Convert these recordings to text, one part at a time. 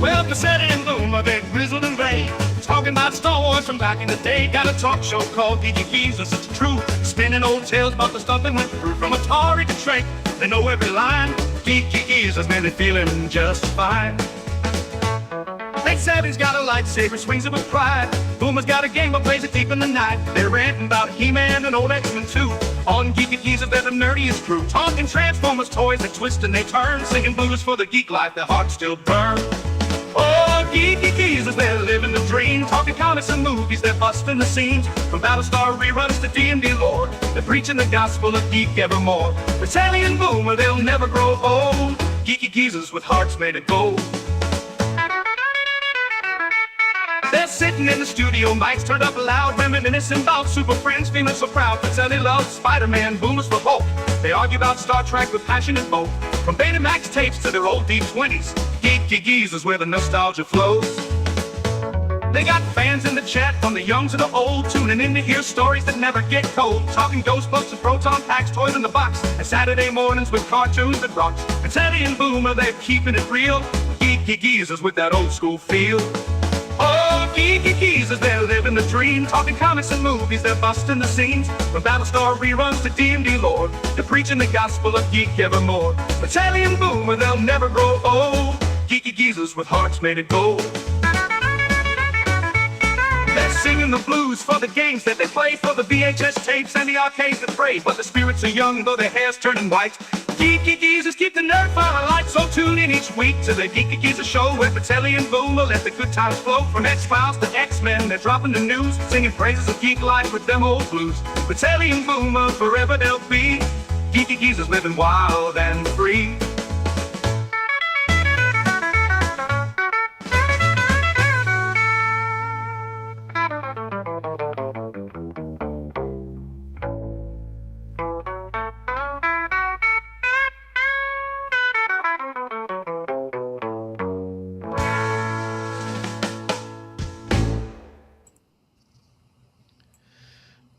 Well, Pacelli and Boomer, they're grizzled and gray, talking about Star Wars from back in the day. Got a talk show called Geeky Geezers, it's true, spinning old tales about the stuff that went through. From Atari to Shrek, they know every line. Geeky Geezers, man, they're feeling just fine. Late Savvy's got a lightsaber, swings it with pride. Boomer's got a game, but plays it deep in the night. They're ranting about He-Man and old X-Men too. On Geeky Geezers, they're the nerdiest crew, talking Transformers toys that twist and they turn, singing blues for the geek life, their hearts still burn. Oh, Geeky Geezers, they're living the dream, talking comics and movies, they're busting the seams. From Battlestar reruns to D&D lore, they're preaching the gospel of geek evermore. Pacelli and Boomer, they'll never grow old. Geeky Geezers with hearts made of gold. They're sitting in the studio, mics turned up loud, reminiscing about Super Friends, feeling so proud. Pacelli loves Spider-Man, Boomer's for Hulk. They argue about Star Trek with passion and both. From Betamax tapes to their old D20s, Geeky Geezers where the nostalgia flows. They got fans in the chat, from the young to the old, tuning in to hear stories that never get told. Talking Ghostbusters, Proton Packs, toys in the box, and Saturday mornings with cartoons that rocks. Pacelli and Boomer, they're keeping it real. Geeky Geezers with that old school feel. Oh, Geeky Geezers, they're living the dream, talking comics and movies, they're busting the scenes. From Battlestar reruns to D&D lore, they're preaching the gospel of geek evermore. Pacelli and Boomer, they'll never grow old. Geeky Geezers with hearts made of gold. They're singing the blues for the games that they play, for the VHS tapes and the arcades that pray. But the spirits are young, though their hair's turning white. Geeky Geezers keep the nerd fire alight, so tune in each week to the Geeky Geezers show, where Pacelli and Boomer let the good times flow. From X-Files to X-Men, they're dropping the news, singing praises of geek life with them old blues. Pacelli and Boomer, forever they'll be. Geeky Geezers living wild and free.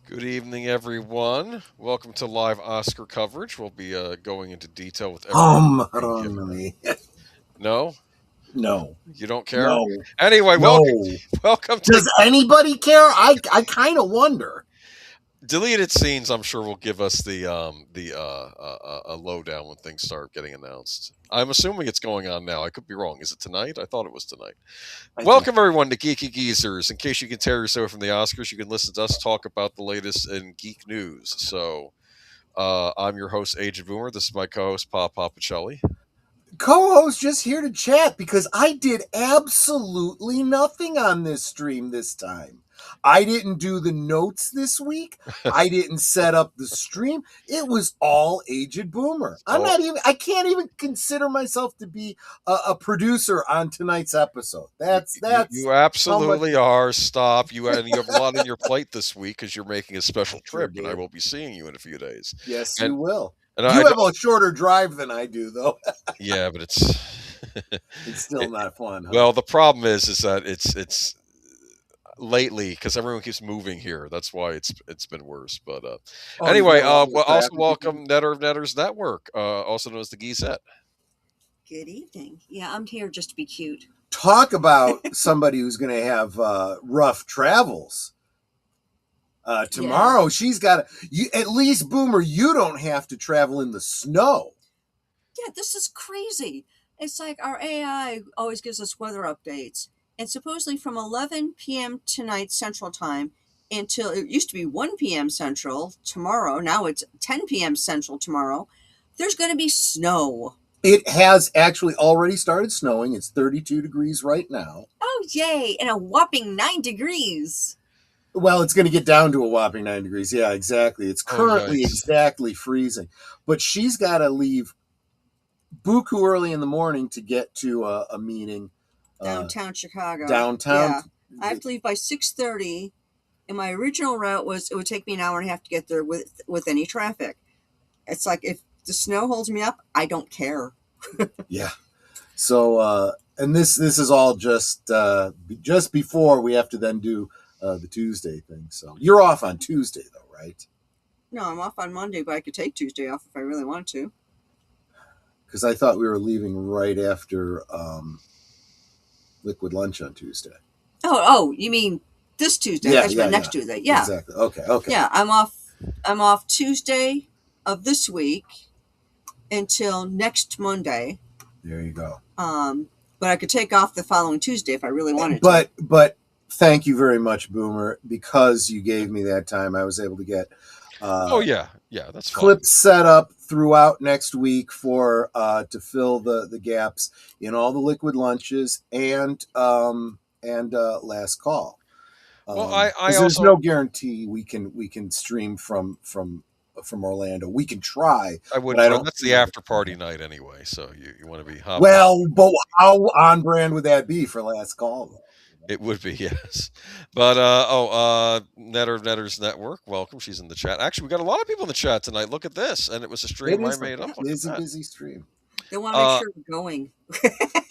Good evening, everyone. Welcome to live Oscar coverage. We'll be going into detail with everything. No? No. You don't care? No. Anyway, No. welcome to... Does anybody care? I kind of wonder. Deleted scenes, I'm sure, will give us the lowdown when things start getting announced. I'm assuming it's going on now. I could be wrong. Is it tonight? I thought it was tonight. Welcome, everyone, to Geeky Geezers. In case you can tear yourself from the Oscars, you can listen to us talk about the latest in geek news. So, I'm your host, Agent Boomer. This is my co-host, Pacelli. Co-host just here to chat because I did absolutely nothing on this stream this time. I didn't do the notes this week. I didn't set up the stream. It was all Agent Boomer. I can't even consider myself to be a producer on tonight's episode. That's you absolutely are. Stop. You have a lot on your plate this week because you're making a special trip, and I will be seeing you in a few days. Yes, you will. And you have a shorter drive than I do, though. Yeah, but it's still not fun. Huh? Well, the problem is that it's lately because everyone keeps moving here. That's why it's been worse. But anyway, also welcome Netter of Netters Network, also known as the Geezette. Good evening. Yeah, I'm here just to be cute. Talk about somebody who's going to have rough travels. Tomorrow, she's got at least, Boomer, you don't have to travel in the snow. Yeah, this is crazy. It's like our AI always gives us weather updates. And supposedly from 11 p.m. tonight Central Time until it used to be 1 p.m. Central tomorrow. Now it's 10 p.m. Central tomorrow. There's going to be snow. It has actually already started snowing. It's 32 degrees right now. Oh, yay. And a whopping 9 degrees. Well, it's going to get down to a whopping 9 degrees. Yeah, exactly. It's currently exactly freezing. But she's got to leave buku early in the morning to get to a meeting. Downtown Chicago. Downtown. Yeah. I have to leave by 6:30. And my original route was it would take me an hour and a half to get there with any traffic. It's like if the snow holds me up, I don't care. Yeah. So, and this is all just before we have to then do the Tuesday thing. So you're off on Tuesday though, right? No, I'm off on Monday, but I could take Tuesday off if I really wanted to. Because I thought we were leaving right after liquid lunch on Tuesday. Oh, you mean this Tuesday? Yeah, That's yeah, my next yeah. Tuesday. Yeah. Exactly. Okay. Yeah, I'm off Tuesday of this week until next Monday. There you go. But I could take off the following Tuesday if I really wanted to. But thank you very much, Boomer, because you gave me that time. I was able to get that's clips set up throughout next week for to fill the gaps in all the liquid lunches and last call. Well, I there's also no guarantee we can stream from Orlando. We can try. I would. But I don't. That's the after party night anyway, so you want to be hopping. Well, but how on brand would that be for last call? Though? It would be, yes. But Netter's Network, welcome. She's in the chat. Actually, we got a lot of people in the chat tonight. Look at this, and it was a stream I made up. It is a busy stream. They want to make sure we're going.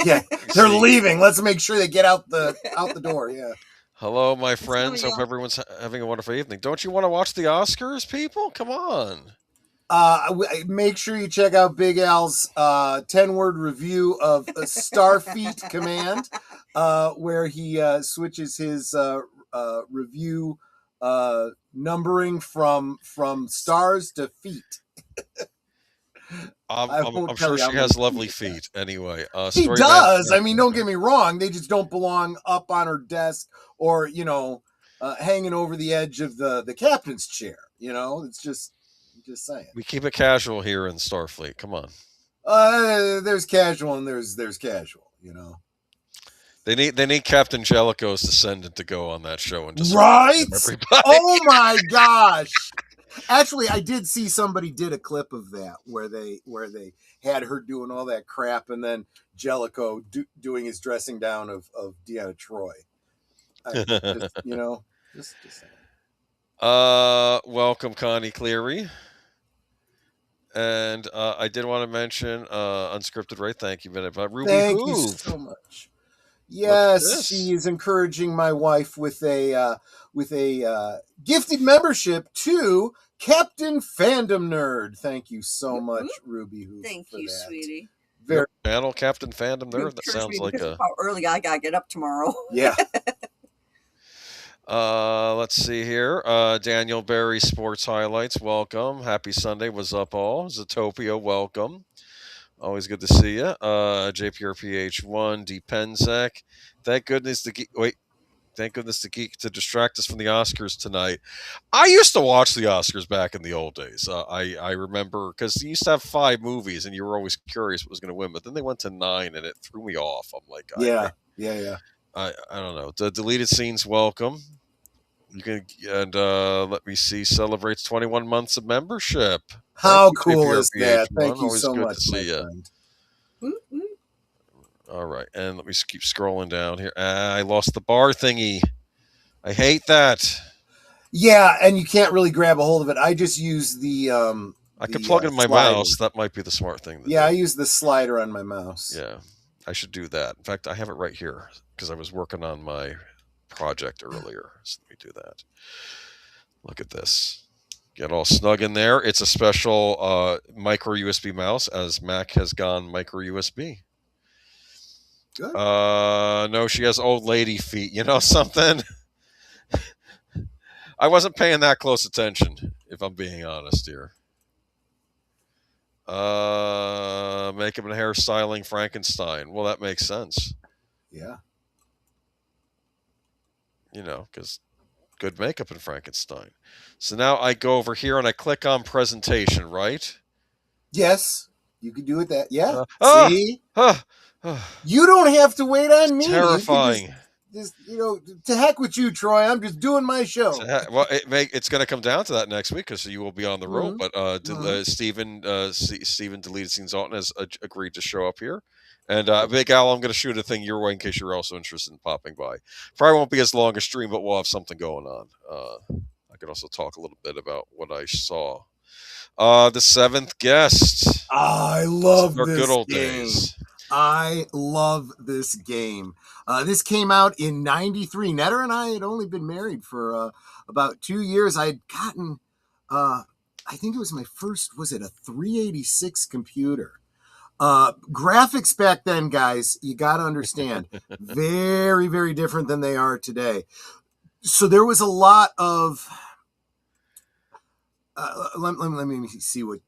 Yeah, they're leaving. Let's make sure they get out the door. Yeah. Hello, my friends. Hope everyone's having a wonderful evening. Don't you want to watch the Oscars, people? Come on. Make sure you check out Big Al's 10-word review of Starfleet Command, where he switches his review numbering from stars to feet. I'm sure she has lovely feet. Anyway, he does. I mean, don't get me wrong; they just don't belong up on her desk or hanging over the edge of the captain's chair. It's just saying. We keep it casual here in Starfleet. Come on. There's casual and there's casual. They need Captain Jellicoe's descendant to go on that show and just right. Oh my gosh! Actually, I did see somebody did a clip of that where they had her doing all that crap and then Jellicoe doing his dressing down of Deanna Troy. Just saying. Welcome, Connie Cleary. And I did want to mention Unscripted Right. Thank you, Ruby. Thank you so much. Yes, she is encouraging my wife with a gifted membership to Captain Fandom Nerd. Thank you so much, Ruby. Thank you, sweetie. Very channel Captain Fandom Nerd. That sounds like how early I gotta get up tomorrow. Yeah. Let's see here. Daniel Berry Sports Highlights. Welcome. Happy Sunday. What's up, all? Zatopia. Welcome. Always good to see you. JPRPH1, D Penzak. Thank goodness the Geek to distract us from the Oscars tonight. I used to watch the Oscars back in the old days. I remember because you used to have 5 movies and you were always curious what was going to win, but then they went to 9 and it threw me off. I'm like, yeah. I don't know. The deleted scenes, welcome. You can let me see. Celebrates 21 months of membership. How cool is that? Thank you so much. To see you. All right, and let me keep scrolling down here. I lost the bar thingy. I hate that. Yeah, and you can't really grab a hold of it. I just use the. I could plug in my mouse. That might be the smart thing. I use the slider on my mouse. Yeah, I should do that. In fact, I have it right here because I was working on my project earlier. So let me do that. Look at this. Get all snug in there. It's a special micro USB mouse, as Mac has gone micro USB. Good. No, she has old lady feet. You know something? I wasn't paying that close attention, if I'm being honest here. Makeup and hairstyling Frankenstein. Well, that makes sense. Yeah. Because good makeup in Frankenstein. So now I go over here and I click on presentation, right? Yes. You can do it that. Yeah. See? You don't have to wait on me. Terrifying. Just to heck with you, Troy. I'm just doing my show. Well, it's going to come down to that next week because you will be on the road. But Stephen Deleted Scenes Alton has agreed to show up here. And Big Al, I'm going to shoot a thing your way in case you're also interested in popping by. Probably won't be as long a stream, but we'll have something going on. I could also talk a little bit about what I saw. The Seventh Guest. I love this good old game. Days. I love this game. This came out in '93. Netter and I had only been married for about 2 years. I had gotten, I think it was my first, was it a 386 computer? Graphics back then, guys, you got to understand, very, very different than they are today. So there was a lot of, let me see what,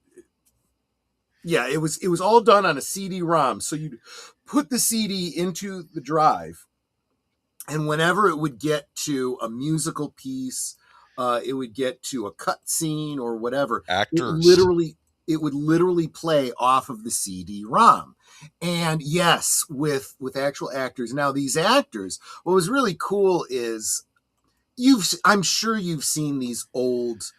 yeah, it was all done on a CD-ROM. So you'd put the CD into the drive, and whenever it would get to a musical piece, it would get to a cut scene or whatever, Actors. it would literally play off of the CD-ROM. And yes, with actual actors. Now, these actors, what was really cool is I'm sure you've seen these old,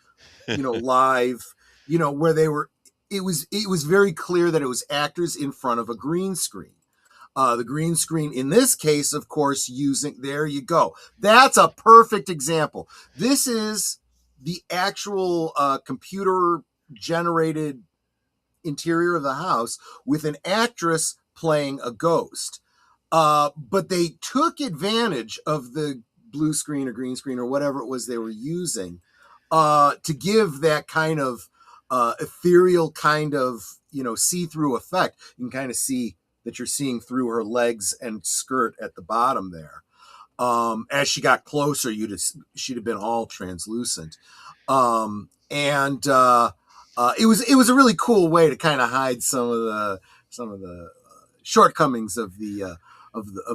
live, where it was very clear that it was actors in front of a green screen. The green screen in this case, of course, there you go. That's a perfect example. This is the actual computer generated interior of the house with an actress playing a ghost. But they took advantage of the blue screen or green screen or whatever it was they were using to give that kind of ethereal kind of, see-through effect. You can kind of see that you're seeing through her legs and skirt at the bottom there. As she got closer, she'd have been all translucent. And it was a really cool way to kind of hide some of the shortcomings of the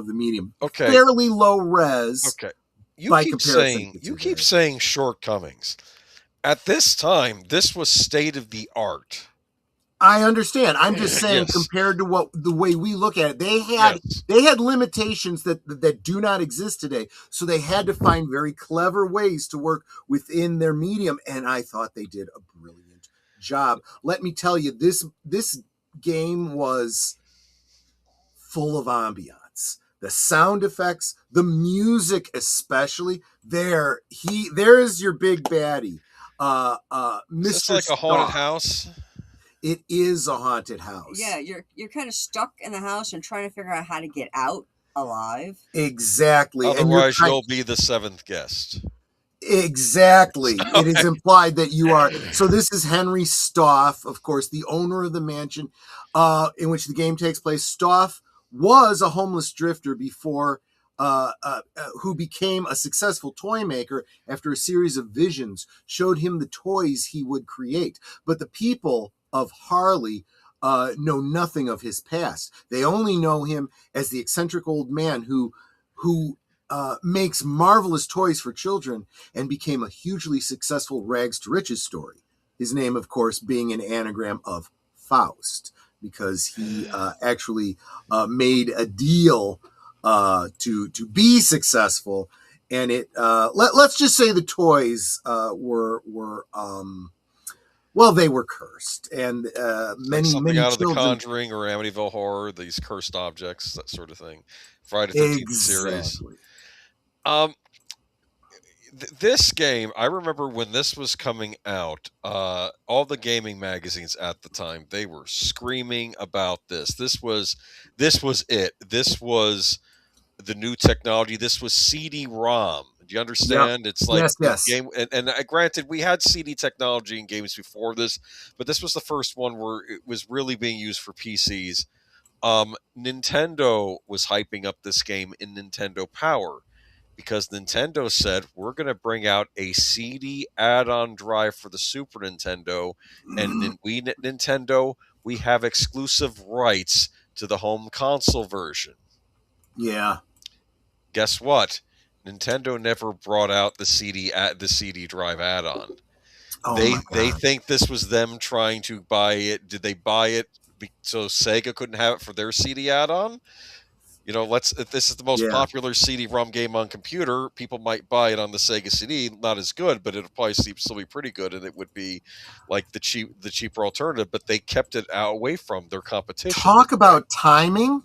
medium. Okay. Fairly low res. Okay. You keep saying shortcomings. At this time, this was state of the art. I understand. I'm just saying, Yes. compared to the way we look at it, they had limitations that do not exist today. So they had to find very clever ways to work within their medium, and I thought they did a brilliant job. Let me tell you, this game was full of ambiance. The sound effects, the music especially. There's your big baddie. Mr. It's like a haunted house. It is a haunted house. Yeah, you're kind of stuck in the house and trying to figure out how to get out alive. Exactly. Otherwise, you'll be the seventh guest. Exactly. Okay. It is implied that you are. So this is Henry Stoff, of course, the owner of the mansion in which the game takes place. Stoff was a homeless drifter before who became a successful toy maker after a series of visions showed him the toys he would create. But the people of Harley know nothing of his past. They only know him as the eccentric old man who makes marvelous toys for children and became a hugely successful rags to riches story. His name, of course, being an anagram of Faust, because he actually made a deal to be successful. And let's just say the toys were they were cursed, and many out of children, The Conjuring or Amityville Horror, these cursed objects, that sort of thing. Friday the 13th series. This game, I remember when this was coming out, all the gaming magazines at the time, they were screaming about this. This was it. This was the new technology. This was CD-ROM. Do you understand? Yep. It's like yes. Game, and granted, we had CD technology in games before this, but this was the first one where it was really being used for PCs. Nintendo was hyping up this game in Nintendo Power because Nintendo said, we're going to bring out a CD add-on drive for the Super Nintendo, and Nintendo, we have exclusive rights to the home console version. Yeah. Guess what? Nintendo never brought out the CD drive add-on. Oh, they think this was them trying to buy it. Did they buy it so Sega couldn't have it for their CD add-on? If this is the most popular CD-ROM game on computer, people might buy it on the Sega CD. Not as good, but it'll probably still be pretty good, and it would be like the cheaper alternative. But they kept it away from their competition. Talk about timing.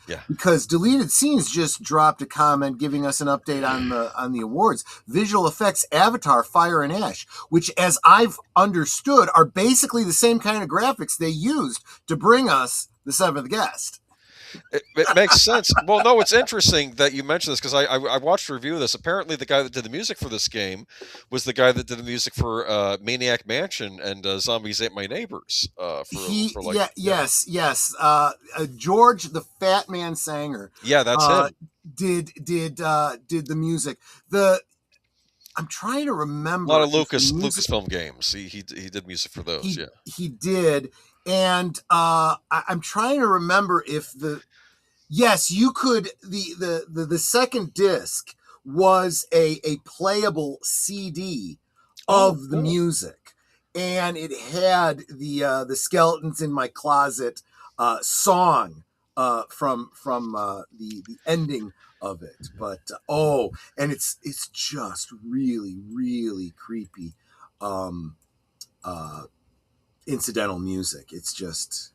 Yeah. Because Deleted Scenes just dropped a comment giving us an update on the awards. Visual effects, Avatar, Fire and Ash, which, as I've understood, are basically the same kind of graphics they used to bring us the seventh guest. It makes sense. Well, no, it's interesting that you mentioned this because I watched a review of this. Apparently, the guy that did the music for this game was the guy that did the music for Maniac Mansion and Zombies Ate My Neighbors. For like Yes. George, the Fat Man Sanger, yeah, that's him. did the music. I'm trying to remember A lot of if the music- Lucasfilm games. He did music for those. he did, and I'm trying to remember if yes, you could the second disc was a playable CD of the music, and it had the Skeletons in My Closet song from the ending of it. But and it's just really creepy incidental music. It's just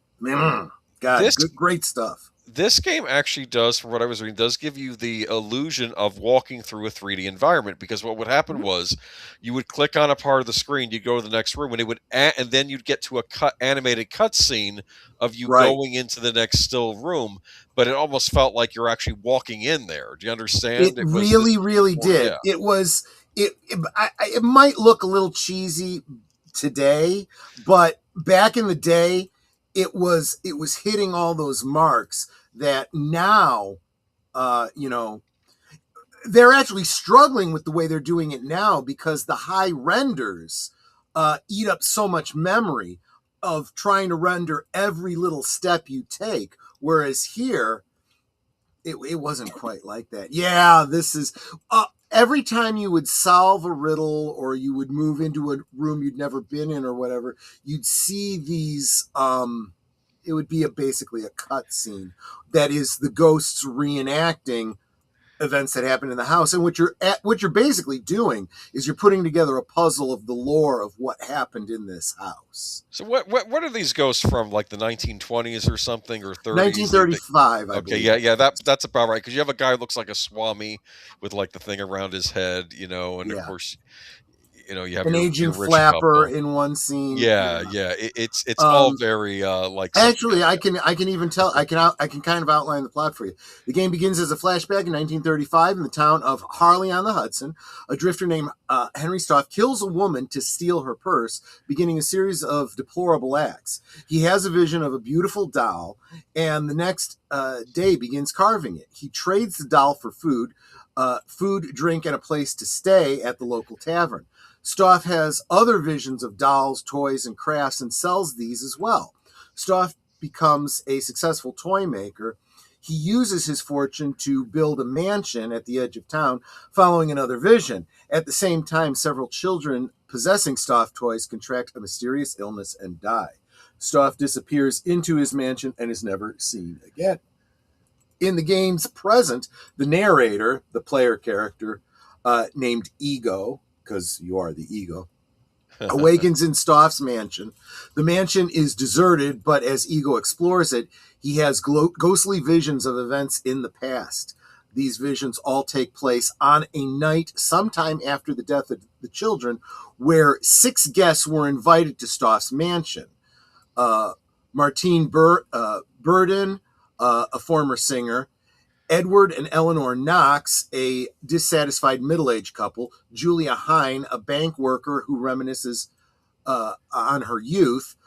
God, great stuff. This game actually does, from what I was reading, does give you the illusion of walking through a 3D environment, because what would happen was you would click on a part of the screen, you'd go to the next room, and it would, and then you'd get to a animated cutscene of you going into the next still room, but it almost felt like you're actually walking in there. Do you understand? It really did. Yeah. It was it might look a little cheesy today, but back in the day, it was hitting all those marks that now, they're actually struggling with the way they're doing it now, because the high renders eat up so much memory of trying to render every little step you take. Whereas here, it wasn't quite like that. Yeah, this is... every time you would solve a riddle or you would move into a room you'd never been in or whatever, you'd see these, it would be basically a cut scene that is the ghosts reenacting events that happened in the house. And what you're basically doing is you're putting together a puzzle of the lore of what happened in this house. So what are these ghosts from, like the 1920s or something, or 30s? 1935, I believe. Yeah, that's about right, because you have a guy who looks like a swami with like the thing around his head, and of course, you have an aging flapper in one scene. It's all very like. Actually, I can even tell. I can kind of outline the plot for you. The game begins as a flashback in 1935 in the town of Harley on the Hudson. A drifter named Henry Stoff kills a woman to steal her purse, beginning a series of deplorable acts. He has a vision of a beautiful doll, and the next day begins carving it. He trades the doll for food, drink, and a place to stay at the local tavern. Stoff has other visions of dolls, toys, and crafts, and sells these as well. Stoff becomes a successful toy maker. He uses his fortune to build a mansion at the edge of town, following another vision. At the same time, several children possessing Stoff toys contract a mysterious illness and die. Stoff disappears into his mansion and is never seen again. In the game's present, the narrator, the player character, named Ego, because you are the ego, awakens in Stoff's mansion. The mansion is deserted, but as Ego explores it, he has ghostly visions of events in the past. These visions all take place on a night sometime after the death of the children, where 6 guests were invited to Stoff's mansion. Martine Burden, a former singer, Edward and Eleanor Knox, a dissatisfied middle-aged couple, Julia Hine, a bank worker who reminisces on her youth,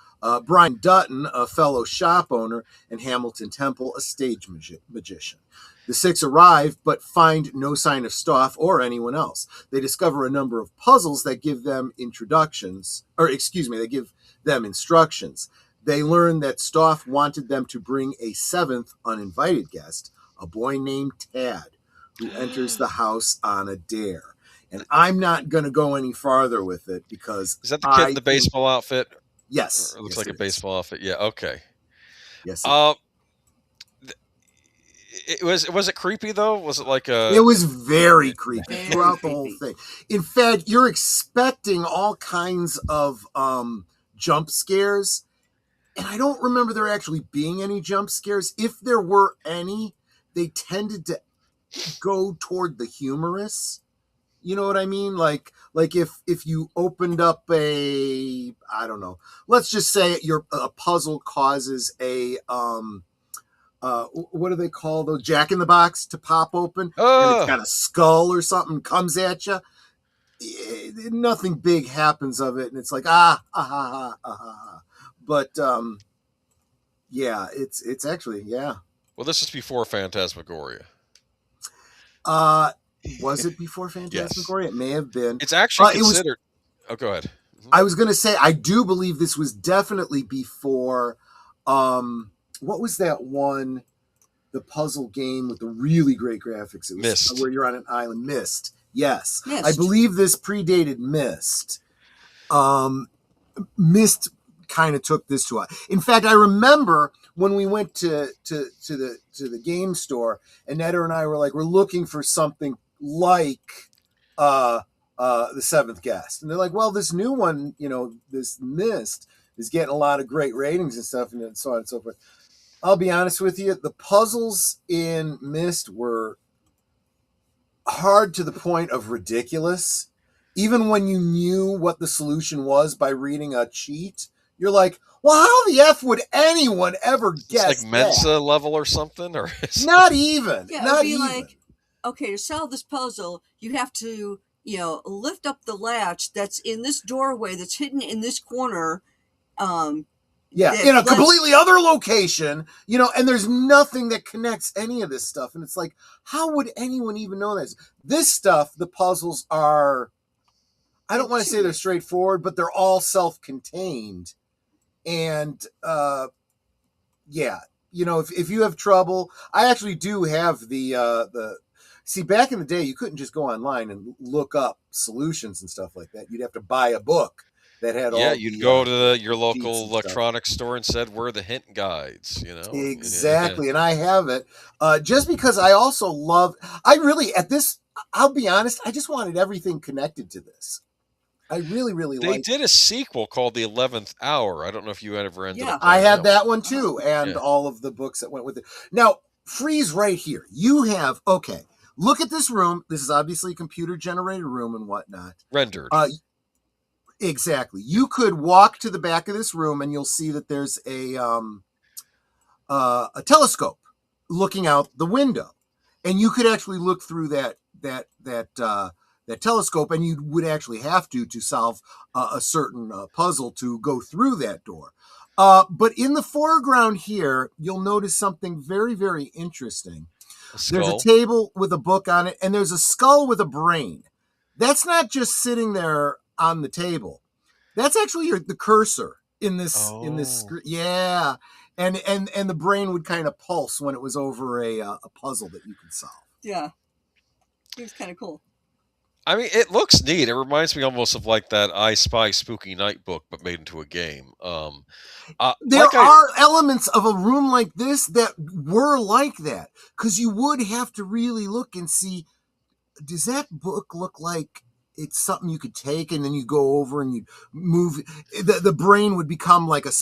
Brian Dutton, a fellow shop owner, and Hamilton Temple, a stage magician. The 6 arrive, but find no sign of Stoff or anyone else. They discover a number of puzzles that give them instructions. They learn that Stoff wanted them to bring a 7th uninvited guest, a boy named Tad, who enters the house on a dare. And I'm not going to go any farther with it, because... Is that the kid in the baseball outfit? Yes. It looks like a baseball outfit. Yeah, okay. Yes. Was it creepy, though? Was it like a... It was very creepy throughout the whole thing. In fact, you're expecting all kinds of jump scares, and I don't remember there actually being any jump scares. If there were any, they tended to go toward the humorous. You know what I mean? Like if you opened up I don't know, let's just say a puzzle causes a what do they call those, Jack in the Box to pop open, and it's got a skull or something comes at you. Nothing big happens of it, and it's like but yeah, it's actually Well, this is before Phantasmagoria. Was it before Phantasmagoria? Yes. It may have been. It's actually considered. Go ahead. I was going to say, I do believe this was definitely before. What was that one? The puzzle game with the really great graphics. It was Misc. Where you're on an island. Misc. Yes. Misc. I believe this predated Misc. Misc kind of took this to us. In fact, I remember when we went to the game store, and Netta and I were like, we're looking for something like the Seventh Guest, and they're like, well, this new one, this Misc is getting a lot of great ratings and stuff, and so on and so forth. I'll be honest with you, the puzzles in Misc were hard to the point of ridiculous. Even when you knew what the solution was by reading a cheat, you're like, well, how the F would anyone ever guess It's like Mensa level or something? Or not even. Yeah, not it'd be even. like, okay, to solve this puzzle, you have to, lift up the latch that's in this doorway that's hidden in this corner. In a completely other location, and there's nothing that connects any of this stuff. And it's like, how would anyone even know this? This stuff, the puzzles are, I don't want to say they're straightforward, but they're all self-contained. And, if you have trouble, I actually do have see, back in the day, you couldn't just go online and look up solutions and stuff like that. You'd have to buy a book that had all. You'd go to your local electronics store and said, "Where are the hint guides?" Exactly, and I have it just because I also love. I really I'll be honest. I just wanted everything connected to this. I really, really They did a sequel called The 11th Hour. I don't know if you ever ended up. I had that one too, and all of the books that went with it. Now, freeze right here. You have Look at this room. This is obviously a computer-generated room and whatnot. Rendered. Exactly. You could walk to the back of this room and you'll see that there's a telescope looking out the window, and you could actually look through that telescope, and you would actually have to solve a certain puzzle to go through that door. But in the foreground here, you'll notice something very, very interesting. There's a table with a book on it, and there's a skull with a brain. That's not just sitting there on the table. That's actually the cursor in this screen. Yeah, and the brain would kind of pulse when it was over a puzzle that you could solve. Yeah, it was kind of cool. I mean, it looks neat. It reminds me almost of like that I Spy Spooky Night book, but made into a game. There are elements of a room like this that were like that, because you would have to really look and see, does that book look like it's something you could take, and then you go over and you move. The brain would become like a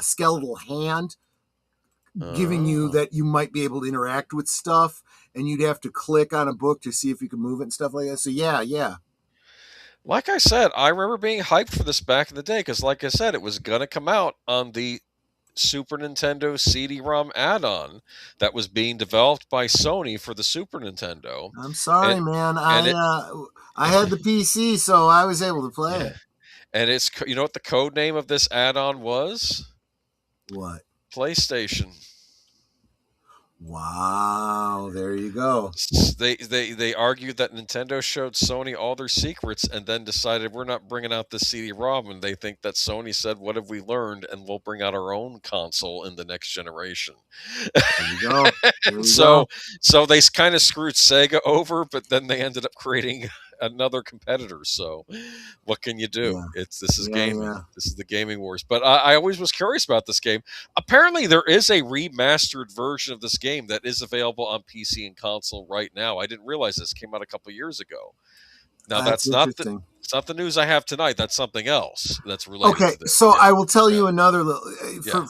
skeletal hand, giving you that you might be able to interact with stuff, and you'd have to click on a book to see if you could move it and stuff like that. So yeah. Like I said, I remember being hyped for this back in the day because, like I said, it was going to come out on the Super Nintendo CD-ROM add-on that was being developed by Sony for the Super Nintendo. I'm sorry, man. I had the PC, so I was able to play it. And it's, you know what the code name of this add-on was? What? PlayStation. Wow, there you go. They argued that Nintendo showed Sony all their secrets and then decided we're not bringing out the CD-ROM, and they think that Sony said, what have we learned, and we'll bring out our own console in the next generation. There you go. So they kind of screwed Sega over, but then they ended up creating another competitor. So what can you do? This is gaming. Yeah. This is the gaming wars. But I always was curious about this game. Apparently there is a remastered version of this game that is available on PC and console right now. I didn't realize this came out a couple years ago. Now that's not it's not the news I have tonight. That's something else that's related to this. So I will tell you another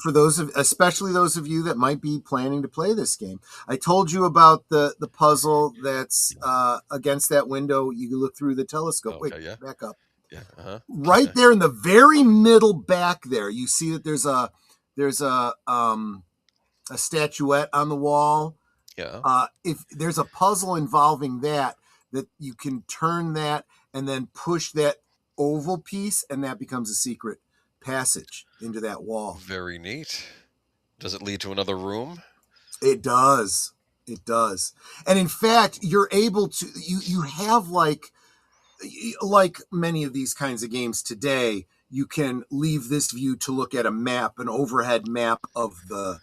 for those especially those of you that might be planning to play this game. I told you about the puzzle that's against that window. You can look through the telescope. Back up. Yeah. Right there in the very middle back there, you see that there's a a statuette on the wall. Yeah. If there's a puzzle involving that you can turn that and then push that oval piece, and that becomes a secret passage into that wall. Very neat. Does it lead to another room? It does. It does. And in fact, you're able to, you have like many of these kinds of games today, you can leave this view to look at a map, an overhead map of the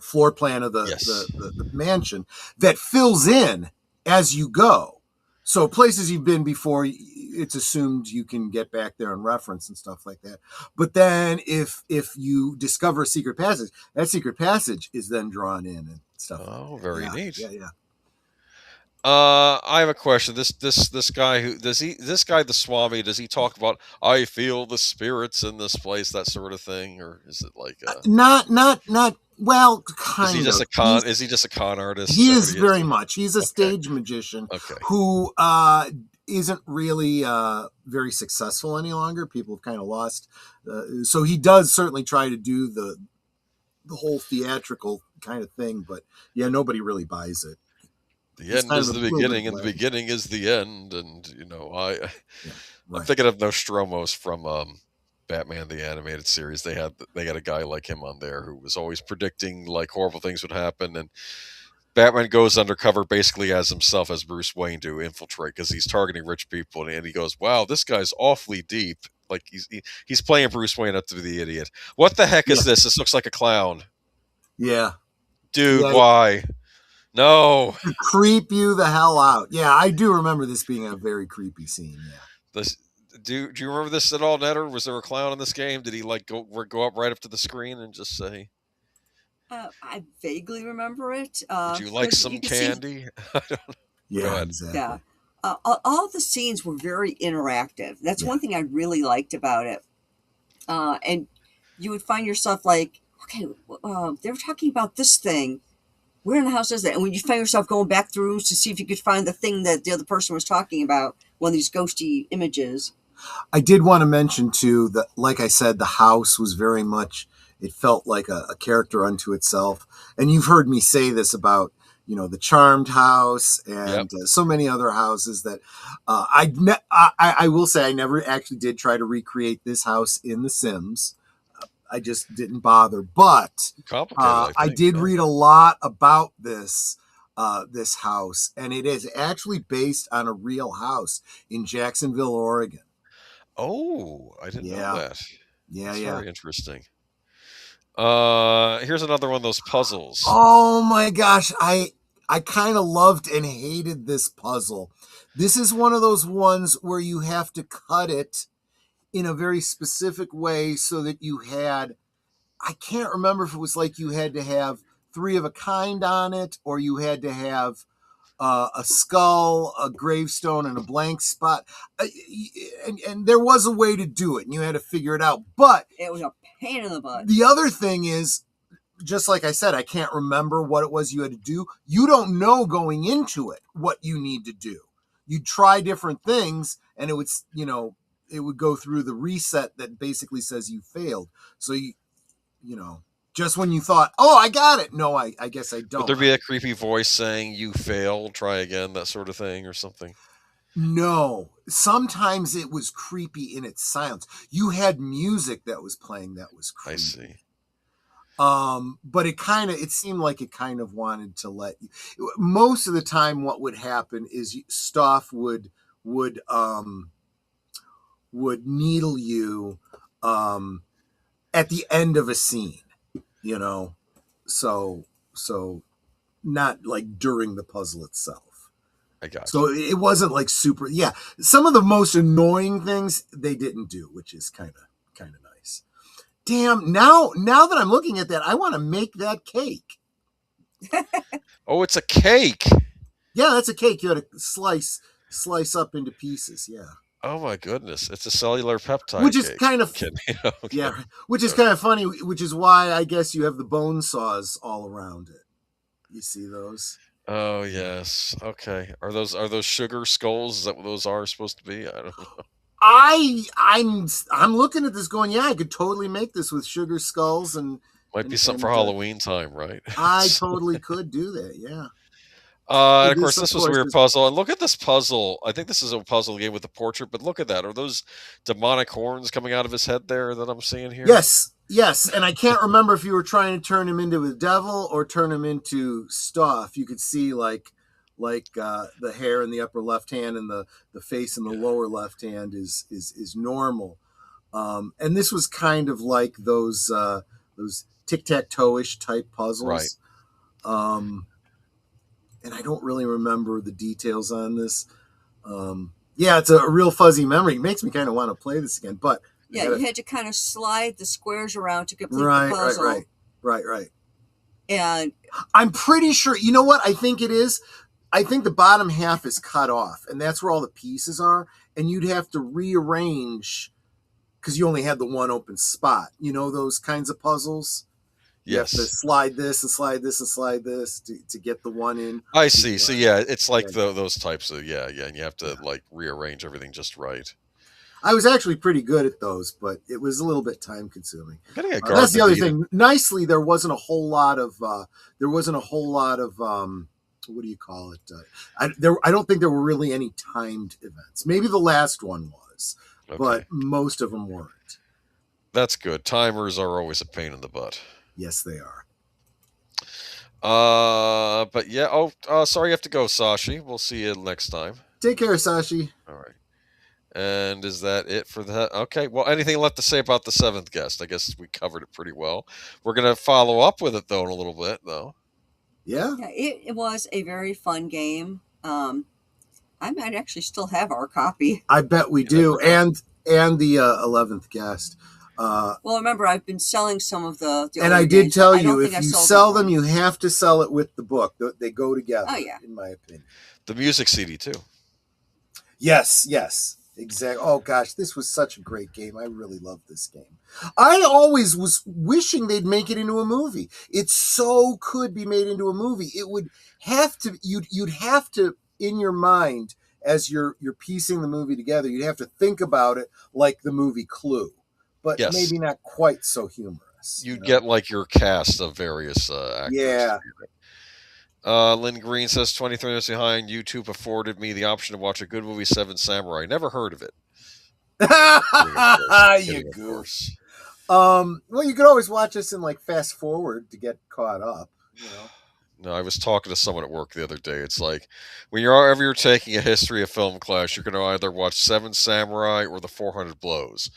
floor plan of the mansion that fills in as you go. So places you've been before, it's assumed you can get back there and reference and stuff like that. But then if you discover a secret passage, that secret passage is then drawn in and stuff. Oh, very neat. Yeah. I have a question. This guy the Swami, does he talk about I feel the spirits in this place, that sort of thing, or is it like not well, kind of? Is he just a con artist? He is very much. He's a stage magician Okay. who isn't really very successful any longer. People have kind of lost. So he does certainly try to do the whole theatrical kind of thing, but yeah, nobody really buys it. The end is the beginning, and the beginning is the end. And I'm thinking of Nostromos from Batman the Animated Series. They had a guy like him on there who was always predicting like horrible things would happen, and Batman goes undercover basically as himself, as Bruce Wayne, to infiltrate because he's targeting rich people, and he goes, "Wow, this guy's awfully deep." Like he's playing Bruce Wayne up to be the idiot. What the heck is this? This looks like a clown. Yeah, dude, why? No. Creep you the hell out. Yeah, I do remember this being a very creepy scene. Yeah. Do you remember this at all, Netter? Was there a clown in this game? Did he like go up right up to the screen and just say? I vaguely remember it. Would you like some candy? I don't know. Yeah, exactly. Yeah. All the scenes were very interactive. That's one thing I really liked about it. And you would find yourself like, okay, they were talking about this thing. Where in the house is that? And when you find yourself going back through rooms to see if you could find the thing that the other person was talking about, one of these ghosty images. I did want to mention too that, like I said, the house was very much, it felt like a character unto itself. And you've heard me say this about, the Charmed house and so many other houses that I will say I never actually did try to recreate this house in The Sims. I just didn't bother, but I did read a lot about this house, and it is actually based on a real house in Jacksonville, Oregon. Oh, I didn't know that. That's very interesting. Here's another one of those puzzles. Oh my gosh, I kind of loved and hated this puzzle. This is one of those ones where you have to cut it in a very specific way so that you had, I can't remember if it was like you had to have 3 of a kind on it, or you had to have a skull, a gravestone, and a blank spot. And there was a way to do it, and you had to figure it out. But it was a pain in the butt. The other thing is, just like I said, I can't remember what it was you had to do. You don't know going into it what you need to do. You try different things, and it would, it would go through the reset that basically says you failed. So just when you thought, oh, I got it. No, I guess I don't. Would there be a creepy voice saying you failed, try again, that sort of thing or something? No. Sometimes it was creepy in its silence. You had music that was playing that was creepy. I see. But it seemed like it kind of wanted to let you. Most of the time what would happen is stuff would needle you at the end of a scene, so not like during the puzzle itself. I got you. So it wasn't like super. Yeah, some of the most annoying things they didn't do, which is kind of nice. Damn! Now that I'm looking at that, I want to make that cake. Oh, it's a cake. Yeah, that's a cake. You had to slice up into pieces. Yeah. Oh my goodness! It's a cellular peptide, which is cake. kind of okay. Yeah, which is kind of funny. Which is why I guess you have the bone saws all around it. You see those? Oh yes. Okay. Are those sugar skulls? Is that what those are supposed to be? I don't know. I'm looking at this going, yeah, I could totally make this with sugar skulls and Might be something for Halloween time, right? I totally could do that. Yeah. And of course, Of this was a course, weird puzzle. And look at this puzzle. I think this is a puzzle game with the portrait, but look at that. Are those demonic horns coming out of his head there that I'm seeing here? Yes. And I can't remember if you were trying to turn him into a devil or turn him into stuff. You could see like the hair in the upper left hand and the face in the lower left hand is normal. And this was kind of like those tic-tac-toe-ish type puzzles. Right. And I don't really remember the details on this. Yeah, it's a real fuzzy memory. It makes me kind of want to play this again. But yeah, you had to kind of slide the squares around to complete the puzzle. Right. And I'm pretty sure, you know what I think it is? I think the bottom half is cut off, and that's where all the pieces are. And you'd have to rearrange because you only had the one open spot. You know, those kinds of puzzles? You have to slide this and slide this and slide this to get the one in. I see. So yeah, it's like those types of and you have to like rearrange everything just right. I was actually pretty good at those, but it was a little bit time consuming. That's the other thing. Nicely, there wasn't a whole lot of what do you call it? I don't think there were really any timed events. Maybe the last one was, but most of them weren't. That's good. Timers are always a pain in the butt. Yes, they are. But yeah. Sorry, you have to go, Sashi. We'll see you next time. Take care, Sashi. All right. And is that it for that? Okay. Well, anything left to say about the seventh guest? I guess we covered it pretty well. We're gonna follow up with it though in a little bit, though. Yeah. It was a very fun game. I might actually still have our copy. I bet we do, and the 11th guest. Well, remember, I've been selling some of the and I did tell you, if you sell them, you have to sell it with the book. They go together. Oh yeah, in my opinion. The music CD too. Yes, exactly. Oh gosh, this was such a great game. I really loved this game. I always was wishing they'd make it into a movie. It so could be made into a movie. It would have to. You'd have to, in your mind, as you're piecing the movie together, you'd have to think about it like the movie Clue. But maybe not quite so humorous. You'd get like your cast of various actors. Yeah. Lynn Green says 23 minutes behind. YouTube afforded me the option to watch a good movie, Seven Samurai. Never heard of it. You goof. Well, you could always watch this in like fast forward to get caught up. You know. No, I was talking to someone at work the other day. It's like when you're taking a history of film class, you're going to either watch Seven Samurai or The 400 Blows.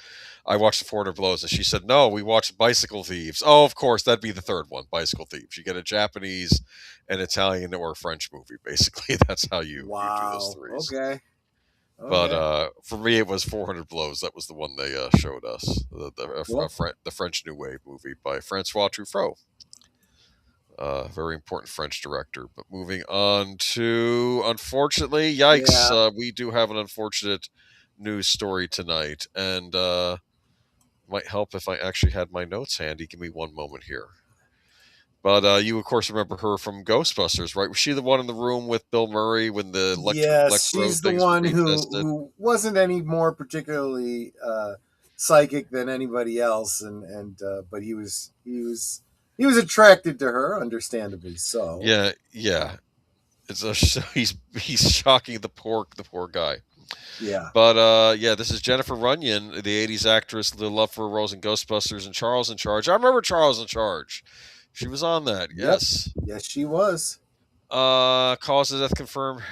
I watched The 400 Blows, and she said, no, we watched Bicycle Thieves. Oh, of course, that'd be the third one, Bicycle Thieves. You get a Japanese, an Italian, or a French movie, basically. That's how you do those threes. Okay. But for me, it was 400 Blows. That was the one they showed us, the French New Wave movie by Francois Truffaut. Very important French director. But moving on to, unfortunately, yikes, we do have an unfortunate news story tonight, and might help if I actually had my notes handy. Give me one moment here. But you, of course, remember her from Ghostbusters, right? Was she the one in the room with Bill Murray when the she's the one who wasn't any more particularly psychic than anybody else, but he was attracted to her, understandably so. Yeah. He's shocking the poor guy. Yeah. But this is Jennifer Runyon, the 80s actress, the love for Rose in Ghostbusters, and Charles in Charge. I remember Charles in Charge. She was on that. Yes. Yep. Yes, she was. Cause of death confirmed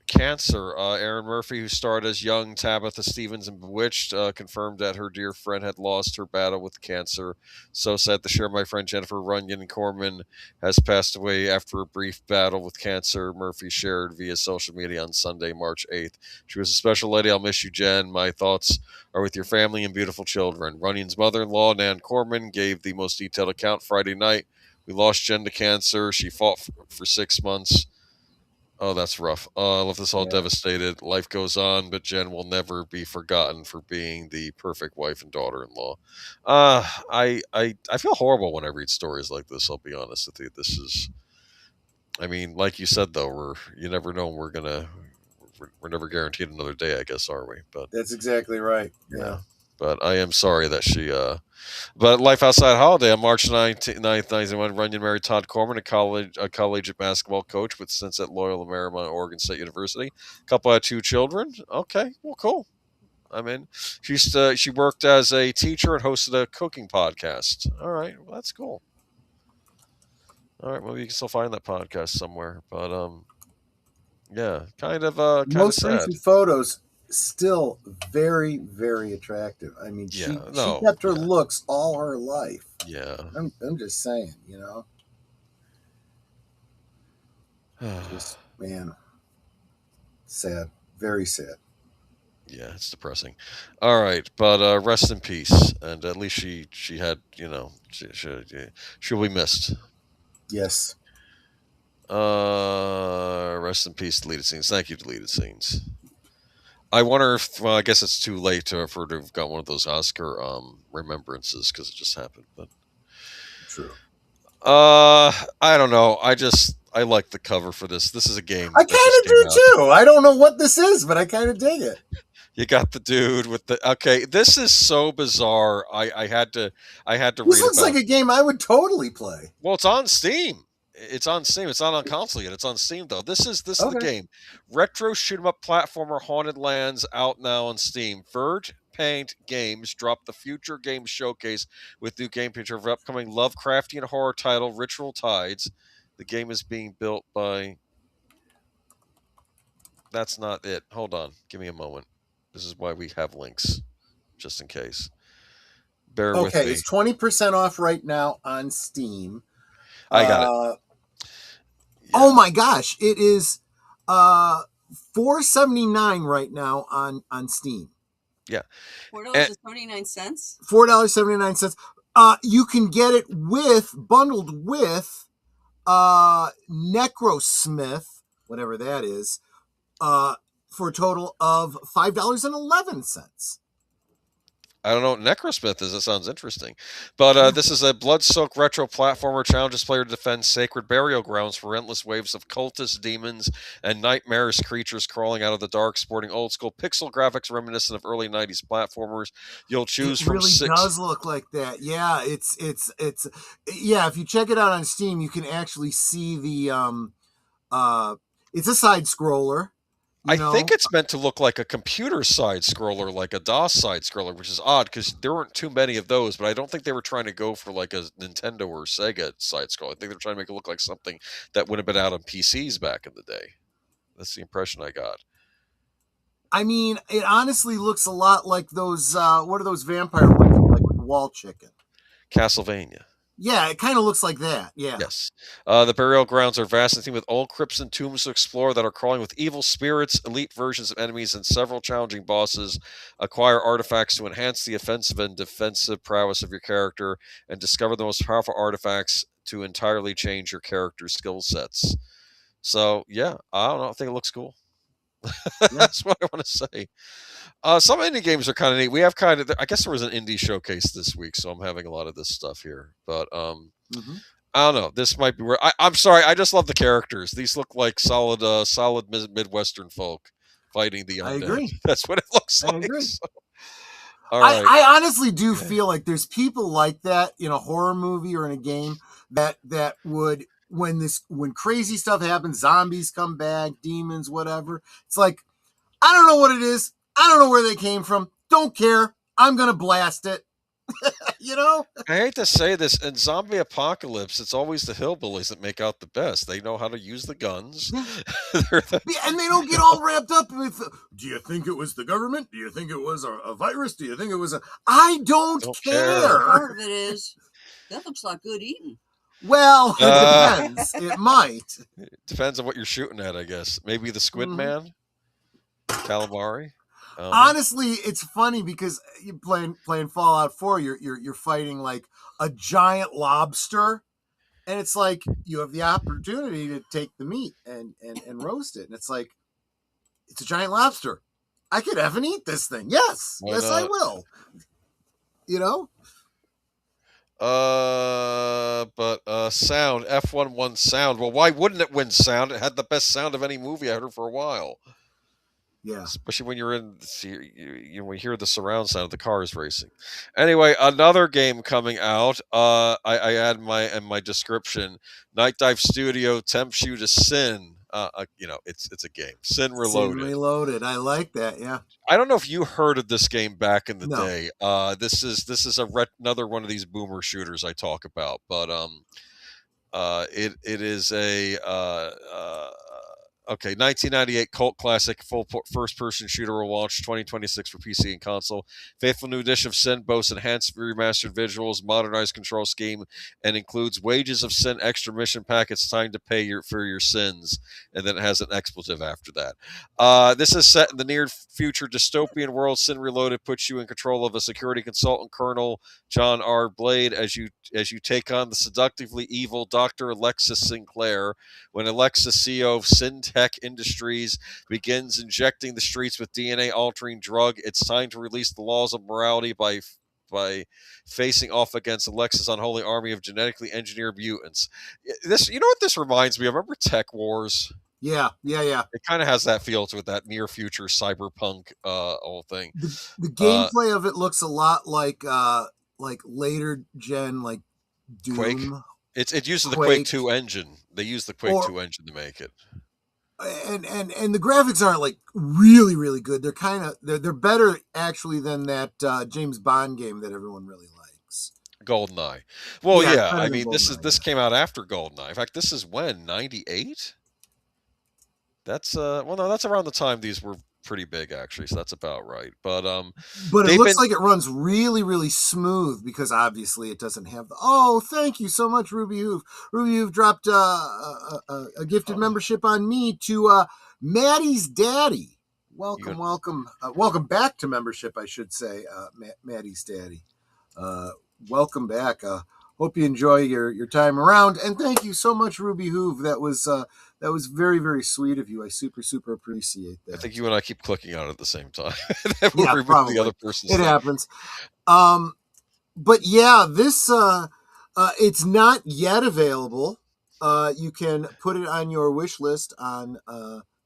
cancer. Erin Murphy, who starred as young Tabitha Stevens in Bewitched, confirmed that her dear friend had lost her battle with cancer. So sad to share, my friend Jennifer Runyon Corman has passed away after a brief battle with cancer, Murphy shared via social media on Sunday, March 8th. She was a special lady. I'll miss you, Jen. My thoughts are with your family and beautiful children. Runyon's mother-in-law, Nan Corman, gave the most detailed account Friday night. We lost Jen to cancer. She fought for 6 months. Oh, that's rough. I left us all devastated. Life goes on, but Jen will never be forgotten for being the perfect wife and daughter-in-law. I feel horrible when I read stories like this. I'll be honest with you. This is, I mean, like you said though, you never know. We're never guaranteed another day, I guess, are we? But that's exactly right. Yeah. But I am sorry that she. But Life Outside Holiday on March 9th, 1991, Runyon married Todd Corman, a collegiate basketball coach with stints at Loyola Marymount, Oregon State University. Couple had 2 children. Okay, well, cool. I mean, she worked as a teacher and hosted a cooking podcast. All right, well, that's cool. All right, well, you can still find that podcast somewhere, but yeah, kind of Most sad. recent photos still very, very attractive. I mean, she kept her looks all her life. Yeah. I'm just saying, you know. Just, man, sad, very sad. Yeah, it's depressing. All right, but rest in peace, and at least she had, you know, she'll be missed. Yes. Rest in peace, deleted scenes. Thank you, deleted scenes. I wonder if, well, I guess it's too late for her to have got one of those Oscar remembrances because it just happened. But true. I don't know. I like the cover for this. This is a game. I kind of do too. I don't know what this is, but I kind of dig it. You got the dude with the. Okay, this is so bizarre. I had to read. This looks like a game I would totally play. Well, it's on Steam. It's on Steam. It's not on console yet. It's on Steam though. This is the game. Retro shoot 'em up platformer Haunted Lands out now on Steam. Verge Paint Games dropped the Future Games Showcase with new game picture of upcoming Lovecraftian horror title Ritual Tides. The game is being built by. That's not it. Hold on. Give me a moment. This is why we have links, just in case. Bear with me. Okay, it's 20% off right now on Steam. I got it. Oh my gosh, it is $4.79 right now on Steam. Yeah. $4.79. $4.79. You can get it bundled with Necrosmith, whatever that is, for a total of $5.11. I don't know what Necrosmith is. That sounds interesting. But this is a blood-soaked retro platformer challenges player to defend sacred burial grounds for endless waves of cultists, demons, and nightmarish creatures crawling out of the dark, sporting old-school pixel graphics reminiscent of early 90s platformers. You'll choose from six... It really does look like that. Yeah, it's yeah, if you check it out on Steam, you can actually see the it's a side-scroller. I think it's meant to look like a computer side scroller, like a DOS side scroller, which is odd because there weren't too many of those. But I don't think they were trying to go for like a Nintendo or Sega side scroller. I think they're trying to make it look like something that would have been out on PCs back in the day. That's the impression I got. I mean, it honestly looks a lot like those. What are those vampire ones like with the wall chicken? Castlevania. Yeah, it kind of looks like that. Yeah. Yes. The burial grounds are vast and themed with old crypts and tombs to explore that are crawling with evil spirits, elite versions of enemies, and several challenging bosses. Acquire artifacts to enhance the offensive and defensive prowess of your character, and discover the most powerful artifacts to entirely change your character's skill sets. So, yeah, I don't know. I think it looks cool. That's what I want to say. Some indie games are kind of neat. We have I guess there was an indie showcase this week, so I'm having a lot of this stuff here. But I don't know. This might be where I'm sorry. I just love the characters. These look like solid Midwestern folk fighting the undead. I agree. That's what it looks like. I agree. So, all right. I honestly do feel like there's people like that in a horror movie or in a game that would, when crazy stuff happens, zombies come back, demons, whatever. It's like, I don't know what it is. I don't know where they came from. Don't care. I'm going to blast it. You know? I hate to say this. In zombie apocalypse, it's always the hillbillies that make out the best. They know how to use the guns. And they don't get all wrapped up with, do you think it was the government? Do you think it was a virus? Do you think it was I don't care. Part of it is, that looks like good eating. Well, it depends. It might. It depends on what you're shooting at, I guess. Maybe the Squid Man? Calamari? Honestly, it's funny because you're playing Fallout 4, you're fighting like a giant lobster, and it's like you have the opportunity to take the meat and roast it, and it's like, it's a giant lobster. I could effing eat this thing. Yes, Why yes, not? I will. You know. But sound, F11 sound. Well, why wouldn't it win sound? It had the best sound of any movie I heard for a while. Yeah. Especially when you're when you hear the surround sound of the cars racing. Anyway, another game coming out. I add in my description. Night Dive Studio tempts you to sin. It's a game. Sin Sin Reloaded. Reloaded. I like that. Yeah. I don't know if you heard of this game back in the No. day. This is another one of these boomer shooters I talk about, but it is a okay, 1998 cult classic, first-person shooter will launch 2026 for PC and console. Faithful new edition of Sin boasts enhanced remastered visuals, modernized control scheme, and includes Wages of Sin extra mission packets, time to pay for your sins, and then it has an expletive after that. This is set in the near future dystopian world. Sin Reloaded puts you in control of a security consultant, Colonel John R. Blade, as you take on the seductively evil Dr. Alexis Sinclair. When Alexis, CEO of Syntech Industries, begins injecting the streets with DNA-altering drug, it's time to release the laws of morality by facing off against Alexis' unholy army of genetically engineered mutants. This, you know what this reminds me of? Remember Tech Wars? Yeah. It kind of has that feel to it, that near future cyberpunk whole thing. The gameplay of it looks a lot like later gen, like Doom. Quake. It uses the Quake 2 engine. They use the Quake 2 engine to make it. And the graphics aren't like really, really good. They're kind of they're better actually than that James Bond game that everyone really likes. GoldenEye. Well, yeah. I mean, GoldenEye, this came out after GoldenEye. In fact, this is when 98. That's well, no, that's around the time these were pretty big, actually. So that's about right. But it looks like it runs really, really smooth because obviously it doesn't have the. Oh, thank you so much, Ruby Hoove. Ruby Hoove dropped a gifted membership on me to Maddie's Daddy. Welcome, welcome back to membership, I should say, Maddie's Daddy. Welcome back. Hope you enjoy your time around, and thank you so much, Ruby Hoove. That was very, very sweet of you. I super, super appreciate that. I think you and I keep clicking on it at the same time. Yeah, probably. The other person's it happens. But yeah, this it's not yet available. You can put it on your wish list on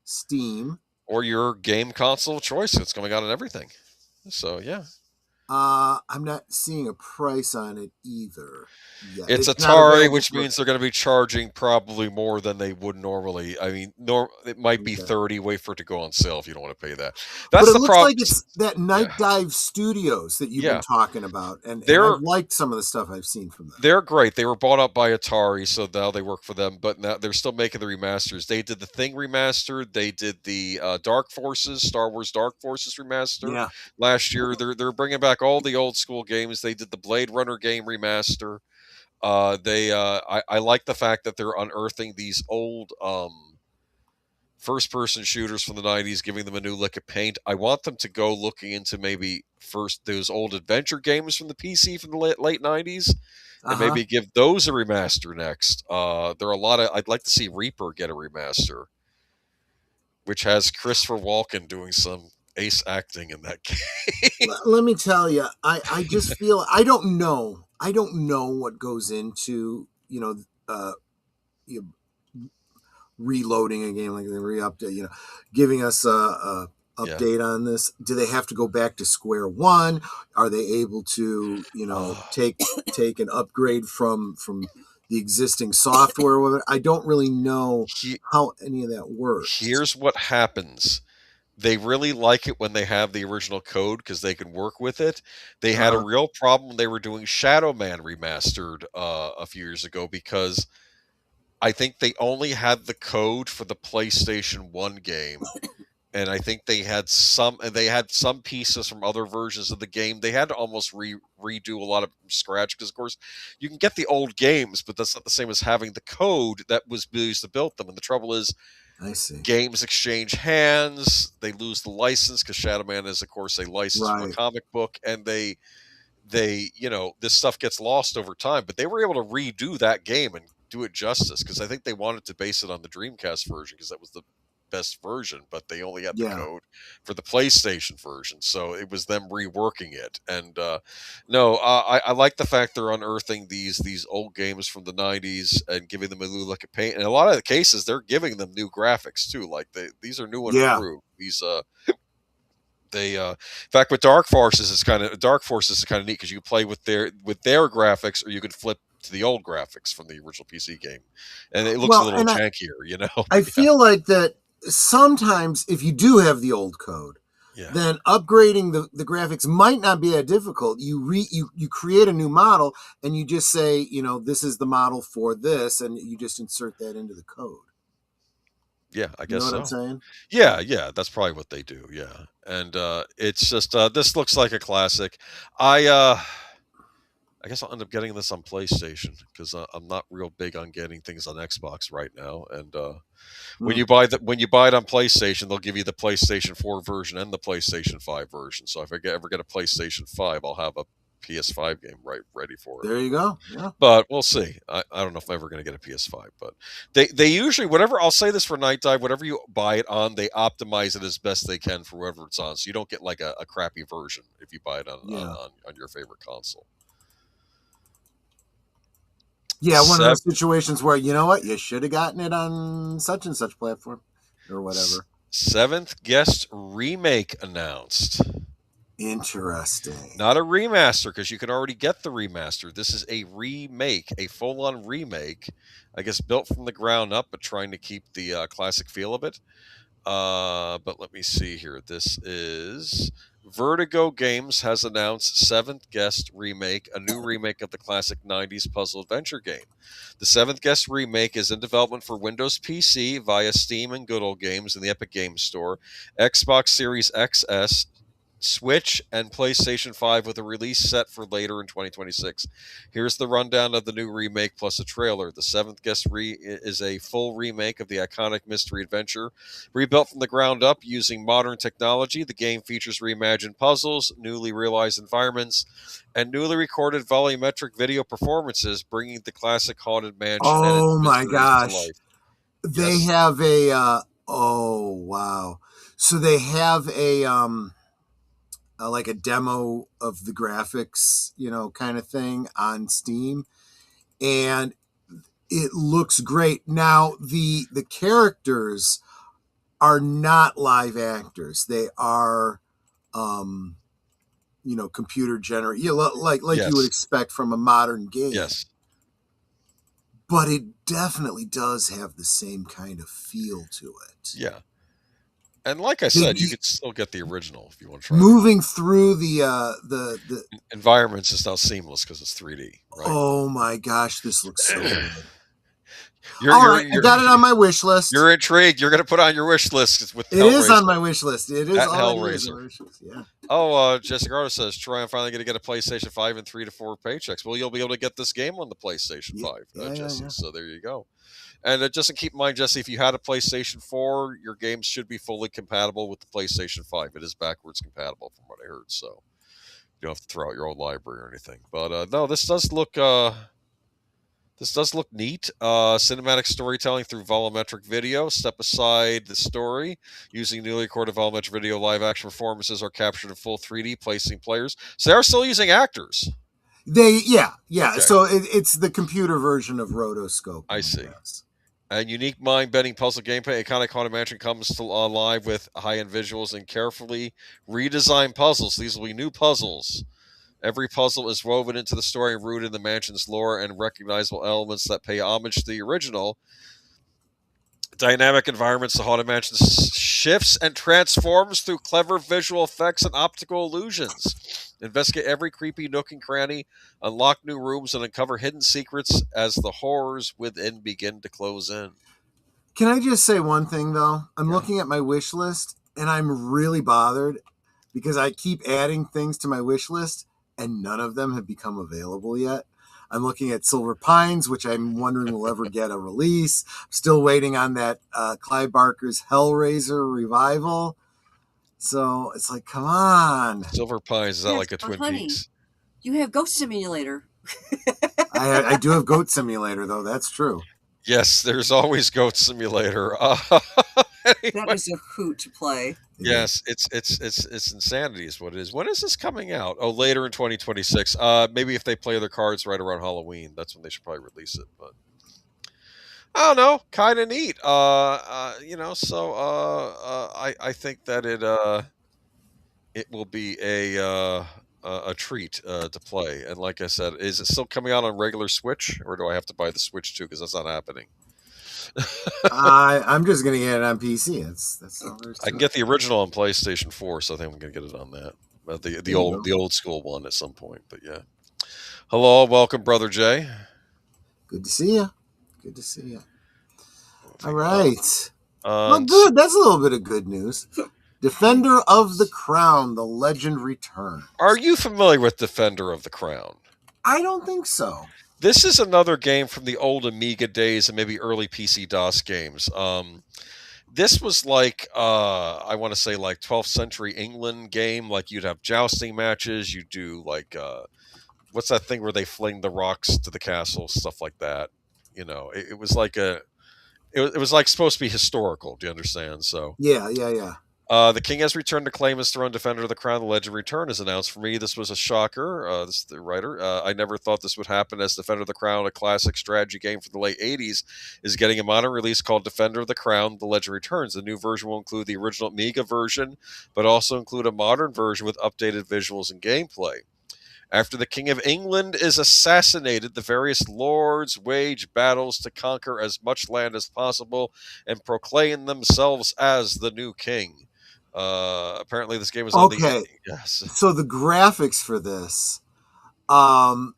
Steam or your game console of choice. It's coming out on everything. So yeah. I'm not seeing a price on it either. Yeah, it's Atari, which means they're going to be charging probably more than they would normally. I mean, it might be 30. Wait for it to go on sale if you don't want to pay that. That's the problem. But it looks like it's that Night Dive Studios that you've been talking about, and I've liked some of the stuff I've seen from them. They're great. They were bought up by Atari, so now they work for them. But now they're still making the remasters. They did the Thing remastered. They did the Dark Forces, Star Wars Dark Forces remaster last year. They're bringing back all the old school games. They did the Blade Runner game remaster. I like the fact that they're unearthing these old first-person shooters from the 90s, giving them a new lick of paint. I want them to go looking into maybe first those old adventure games from the PC from the late 90s, and maybe give those a remaster next. There are a lot of. I'd like to see Reaper get a remaster, which has Christopher Walken doing some ace acting in that game. Let me tell you, I just feel I don't know what goes into reloading a game like the re-update, giving us a update on this. Do they have to go back to square one? Are they able to take an upgrade from the existing software? I don't really know how any of that works. Here's what happens. They really like it when they have the original code because they can work with it. They had a real problem when they were doing Shadow Man remastered a few years ago because I think they only had the code for the PlayStation 1 game. And I think they had some pieces from other versions of the game. They had to almost redo a lot of from scratch because, of course, you can get the old games, but that's not the same as having the code that was used to build them. And the trouble is, I see. Games exchange hands. They lose the license because Shadow Man is, of course, a license from a comic book, and they this stuff gets lost over time. But they were able to redo that game and do it justice because I think they wanted to base it on the Dreamcast version because that was the best version, but they only had the Yeah. code for the PlayStation version, so it was them reworking it. And no, I like the fact they're unearthing these old games from the '90s and giving them a new look at paint. And in a lot of the cases, they're giving them new graphics too. Like these are new and Yeah. improved. These they in fact with Dark Forces is kind of neat because you can play with their graphics, or you can flip to the old graphics from the original PC game, and it looks a little jankier, you know. I feel like that sometimes if you do have the old code, then upgrading the graphics might not be that difficult. You create a new model and you just say, this is the model for this, and you just insert that into the code. Yeah, I guess you know so. what I'm saying? Yeah, that's probably what they do. Yeah, and it's just this looks like a classic. I guess I'll end up getting this on PlayStation because I'm not real big on getting things on Xbox right now. And when you buy it on PlayStation, they'll give you the PlayStation 4 version and the PlayStation 5 version. So if I ever get a PlayStation 5, I'll have a PS5 game ready for it. There you go. Yeah. But we'll see. I don't know if I'm ever going to get a PS5, but they usually, whatever, I'll say this for Night Dive, whatever you buy it on, they optimize it as best they can for whoever it's on. So you don't get like a crappy version if you buy it on your favorite console. Yeah, one of those situations where, you know what, you should have gotten it on such and such platform or whatever. 7th Guest remake announced. Interesting. Not a remaster, because you can already get the remaster. This is a remake, a full-on remake, I guess built from the ground up, but trying to keep the classic feel of it. But let me see here. This is Vertigo Games has announced 7th Guest remake, a new remake of the classic 90s puzzle adventure game. The 7th Guest remake is in development for Windows PC via Steam and Good Old Games in the Epic Games Store, Xbox Series XS, Switch, and PlayStation 5 with a release set for later in 2026. Here's the rundown of the new remake plus a trailer. The 7th Guest is a full remake of the iconic mystery adventure. Rebuilt from the ground up using modern technology, the game features reimagined puzzles, newly realized environments, and newly recorded volumetric video performances, bringing the classic haunted mansion oh and my gosh. to life. They have a oh wow. So they have a like a demo of the graphics, kind of thing on Steam, and it looks great. Now the characters are not live actors; they are, computer generated, like Yes. you would expect from a modern game. Yes. But it definitely does have the same kind of feel to it. Yeah. And like I said, you could still get the original if you want to try. Moving through the environments is now seamless because it's 3D. Right? Oh my gosh, this looks so good. I got it on my wish list. You're intrigued. You're going to put on your wish list with It is on my wish list. It is at Hellraiser. Yeah. Oh, Jessica Ardo says, Troy, I'm finally going to get a PlayStation 5 in 3 to 4 paychecks. Well, you'll be able to get this game on the PlayStation 5, Jesse. Yeah. So there you go. And just keep in mind, Jesse, if you had a PlayStation 4, your games should be fully compatible with the PlayStation 5. It is backwards compatible from what I heard. So you don't have to throw out your old library or anything. But no, this does look neat. Cinematic storytelling through volumetric video. Step aside the story. Using newly recorded volumetric video, live action performances are captured in full 3D, placing players. So they are still using actors. Yeah. Okay. So it's the computer version of Rotoscope. I see. And unique mind-bending puzzle gameplay. Iconic Haunted Mansion comes to live with high-end visuals and carefully redesigned puzzles. These will be new puzzles. Every puzzle is woven into the story and rooted in the mansion's lore and recognizable elements that pay homage to the original. Dynamic environments, the Haunted Mansion shifts and transforms through clever visual effects and optical illusions. Investigate every creepy nook and cranny, unlock new rooms, and uncover hidden secrets as the horrors within begin to close in. Can I just say one thing, though? I'm looking at my wish list, and I'm really bothered because I keep adding things to my wish list, and none of them have become available yet. I'm looking at Silver Pines, which I'm wondering will ever get a release. I'm still waiting on that Clive Barker's Hellraiser revival. So it's like, come on. Silver Pines, is that like a Twin Peaks? You have Goat Simulator. I do have Goat Simulator, though. That's true. Yes, there's always Goat Simulator. That is a hoot to play. Yes, it's insanity is what it is. When is this coming out? Oh, later in 2026. Maybe if they play their cards right around Halloween, that's when they should probably release it. But I don't know, kind of neat. So I think that it will be a treat to play. And like I said, is it still coming out on regular Switch, or do I have to buy the Switch too? Because that's not happening. I'm just gonna get it on PC. That's all there is to I can it. get the original on PlayStation 4, so I think I'm gonna get it on that. But the old school one at some point. But yeah. Hello, welcome, Brother Jay. Good to see you. Good to see you. All right. Well, And good. That's a little bit of good news. Defender of the Crown, the legend returns. are you familiar with Defender of the Crown? I don't think so. This is another game from the old Amiga days and maybe early PC DOS games. This was like I want to say like 12th century England game. Like you'd have jousting matches. You do like what's that thing where they fling the rocks to the castle, stuff like that. You know, it was like it was like supposed to be historical. Do you understand? So Yeah. the king has returned to claim his throne. Defender of the Crown, the legend return is announced. For me, this was a shocker. This is the writer. I never thought this would happen, as Defender of the Crown, a classic strategy game from the late 80s, is getting a modern release called Defender of the Crown, the legend returns. The new version will include the original Amiga version, but also include a modern version with updated visuals and gameplay. After the King of England is assassinated, the various lords wage battles to conquer as much land as possible and proclaim themselves as the new king. Apparently, this game is on the yes. So the graphics for this, I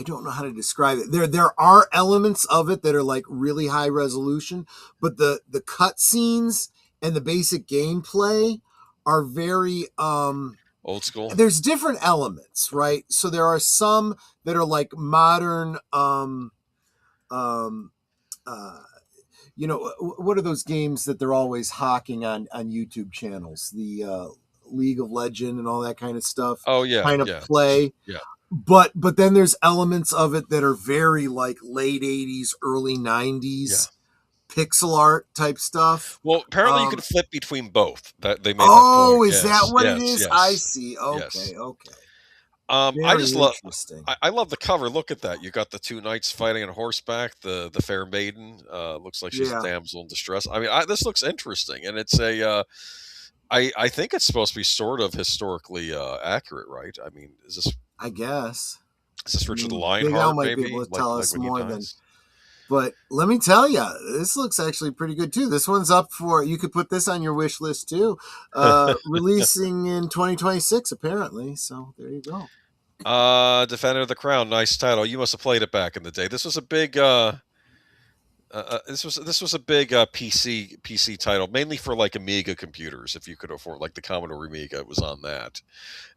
don't know how to describe it. There are elements of it that are like really high resolution, but the cutscenes and the basic gameplay are very Old school. There's different elements, right? So there are some that are like modern what are those games that they're always hawking on YouTube channels? The League of Legend and all that kind of stuff. Oh yeah, kind of play. Yeah. But then there's elements of it that are very like late 80s, early 90s pixel art type stuff. Well, apparently you can flip between both. That they made. Oh, that is that what it is? Yes. I see. Okay. I just love. I love the cover. Look at that. You got the two knights fighting on horseback. The fair maiden looks like she's a damsel in distress. I mean, this looks interesting, and it's a. I think it's supposed to be sort of historically accurate, right? I mean, is this? I guess. Is this Richard the Lionheart? Might be able to tell us more than. But let me tell you, this looks actually pretty good too. This one's up for, you could put this on your wish list too. Releasing in 2026 apparently. So there you go. Defender of the Crown, nice title. You must have played it back in the day. This was a big this was a big PC title, mainly for like Amiga computers, if you could afford, like the Commodore Amiga. It was on that,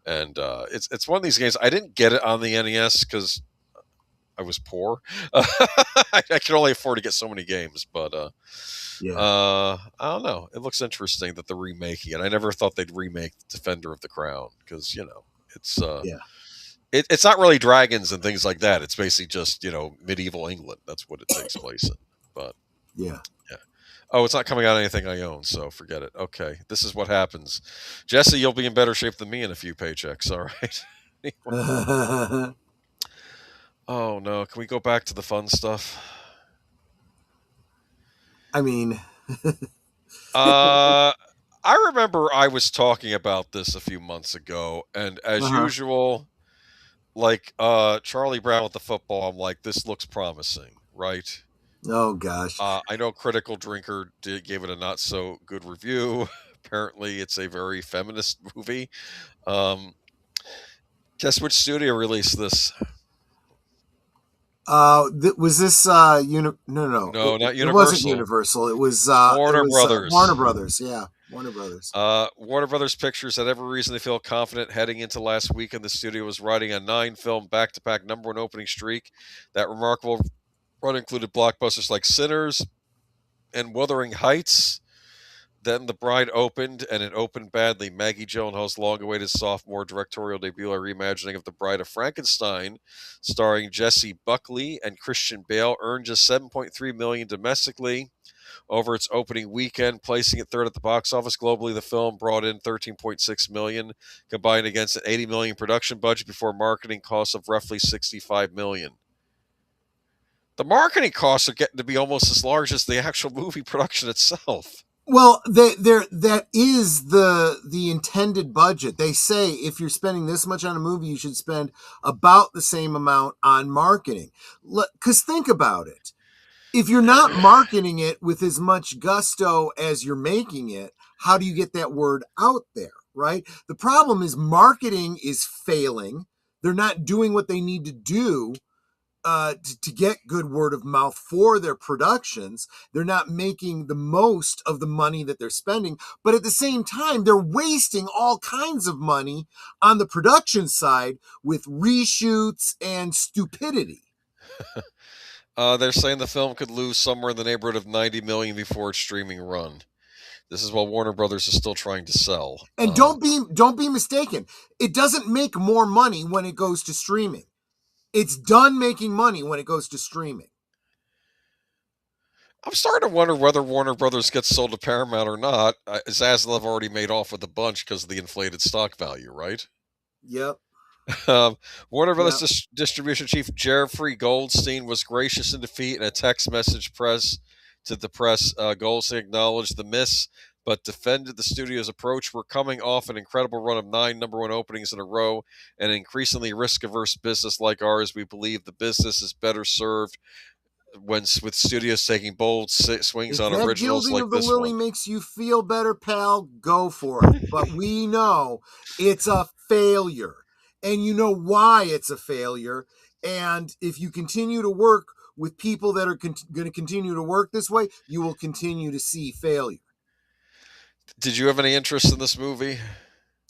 and it's one of these games. I didn't get it on the NES because I was poor. I could only afford to get so many games, but I don't know. It looks interesting that they're remaking it. I never thought they'd remake Defender of the Crown because it's it's not really dragons and things like that. It's basically just medieval England. That's what it takes place in. But yeah. Oh, it's not coming out of anything I own, so forget it. Okay, this is what happens. Jesse, you'll be in better shape than me in a few paychecks. All right. Oh no! Can we go back to the fun stuff? I mean, I remember I was talking about this a few months ago, and as usual, like Charlie Brown with the football, I'm like, this looks promising, right? Oh gosh! I know Critical Drinker gave it a not so good review. Apparently, it's a very feminist movie. Guess which studio released this? Was this no, not Universal. It wasn't Universal. It was Warner Brothers. Warner Brothers, yeah, Warner Brothers. Warner Brothers Pictures had every reason to feel confident heading into last weekend. The studio was riding a 9-film back-to-back #1 opening streak. That remarkable run included blockbusters like Sinners and Wuthering Heights. Then The Bride opened, and it opened badly. Maggie Gyllenhaal's long-awaited sophomore directorial debut, a reimagining of The Bride of Frankenstein, starring Jessie Buckley and Christian Bale, earned just $7.3 million domestically over its opening weekend, placing it third at the box office. Globally, the film brought in $13.6 million, combined against an $80 million production budget before marketing costs of roughly $65 million. The marketing costs are getting to be almost as large as the actual movie production itself. Well, that is the intended budget. They say if you're spending this much on a movie, you should spend about the same amount on marketing. Because think about it. If you're not marketing it with as much gusto as you're making it, how do you get that word out there, right? The problem is marketing is failing. They're not doing what they need to do to get good word of mouth for their productions. They're not making the most of the money that they're spending, but at the same time, they're wasting all kinds of money on the production side with reshoots and stupidity. They're saying the film could lose somewhere in the neighborhood of $90 million before its streaming run. This is while Warner Brothers is still trying to sell. And don't be mistaken. It doesn't make more money when it goes to streaming. It's done making money when it goes to streaming. I'm starting to wonder whether Warner Brothers gets sold to Paramount or not. Zaslav already made off with a bunch because of the inflated stock value, right? Yep. Warner Brothers distribution chief Jeffrey Goldstein was gracious in defeat in a text message to the press. Goldstein acknowledged the miss, but defended the studio's approach. We're coming off an incredible run of 9 number one openings in a row, and an increasingly risk-averse business like ours. We believe the business is better served with studios taking bold swings on originals like of the this Lily one. Makes you feel better, pal, go for it. But we know it's a failure. And you know why it's a failure. And if you continue to work with people that are going to continue to work this way, you will continue to see failure. Did you have any interest in this movie?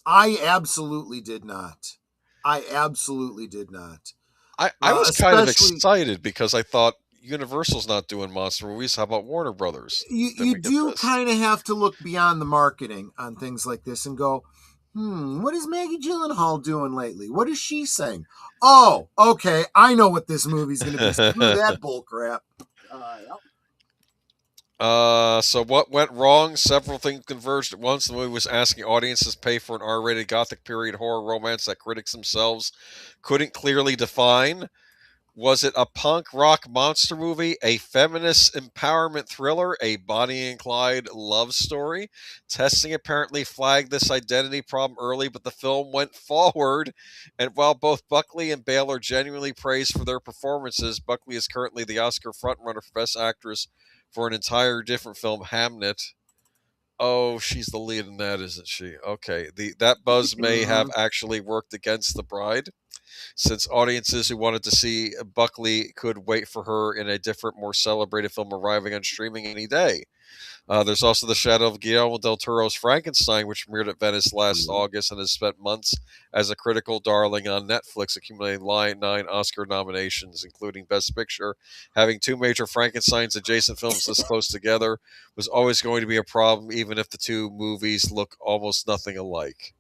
I absolutely did not. I was kind of excited because I thought Universal's not doing monster movies. How about Warner Brothers? You do kind of have to look beyond the marketing on things like this and go, what is Maggie Gyllenhaal doing lately? What is she saying? Oh, okay, I know what this movie's going to be. Screw that bullcrap. So what went wrong? Several things converged at once. The movie was asking audiences to pay for an R-rated gothic period horror romance that critics themselves couldn't clearly define. Was it a punk rock monster movie, a feminist empowerment thriller, a Bonnie and Clyde love story? Testing apparently flagged this identity problem early, but the film went forward. And while both Buckley and Bale are genuinely praised for their performances, Buckley is currently the Oscar frontrunner for Best Actress for an entire different film, Hamnet. Oh, she's the lead in that, isn't she? Okay, that buzz may have actually worked against The Bride, since audiences who wanted to see Buckley could wait for her in a different, more celebrated film arriving on streaming any day. There's also The Shadow of Guillermo del Toro's Frankenstein, which premiered at Venice last August and has spent months as a critical darling on Netflix, accumulating 9 Oscar nominations, including Best Picture. Having 2 major Frankensteins adjacent films this close together was always going to be a problem, even if the 2 movies look almost nothing alike.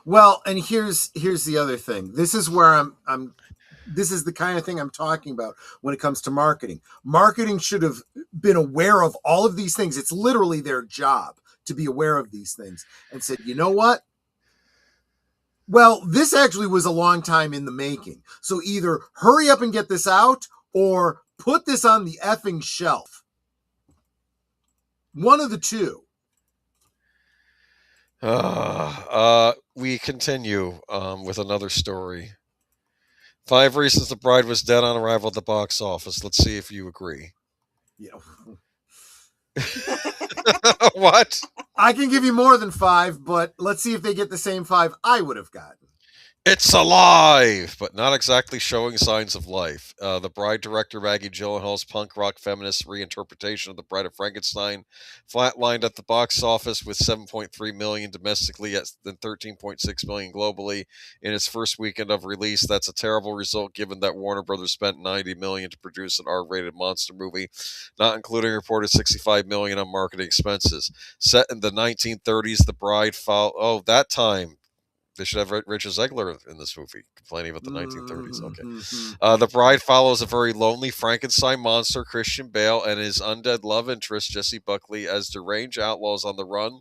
Well, and here's the other thing. This is where this is the kind of thing I'm talking about when it comes to marketing. Marketing should have been aware of all of these things. It's literally their job to be aware of these things and said, you know what? Well, this actually was a long time in the making. So either hurry up and get this out or put this on the effing shelf. One of the two. We continue with another story. 5 reasons The Bride was dead on arrival at the box office. Let's see if you agree. Yeah. What? I can give you more than 5, but let's see if they get the same 5 I would have gotten. It's alive, but not exactly showing signs of life. The Bride director Maggie Gyllenhaal's punk rock feminist reinterpretation of The Bride of Frankenstein flatlined at the box office with 7.3 million domestically and 13.6 million globally in its first weekend of release. That's a terrible result given that Warner Brothers spent 90 million to produce an R-rated monster movie, not including reported 65 million on marketing expenses. Set in the 1930s, The Bride that time. They should have Richard Zegler in this movie, complaining about the 1930s. Okay. The Bride follows a very lonely Frankenstein monster, Christian Bale, and his undead love interest, Jessie Buckley, as deranged outlaws on the run.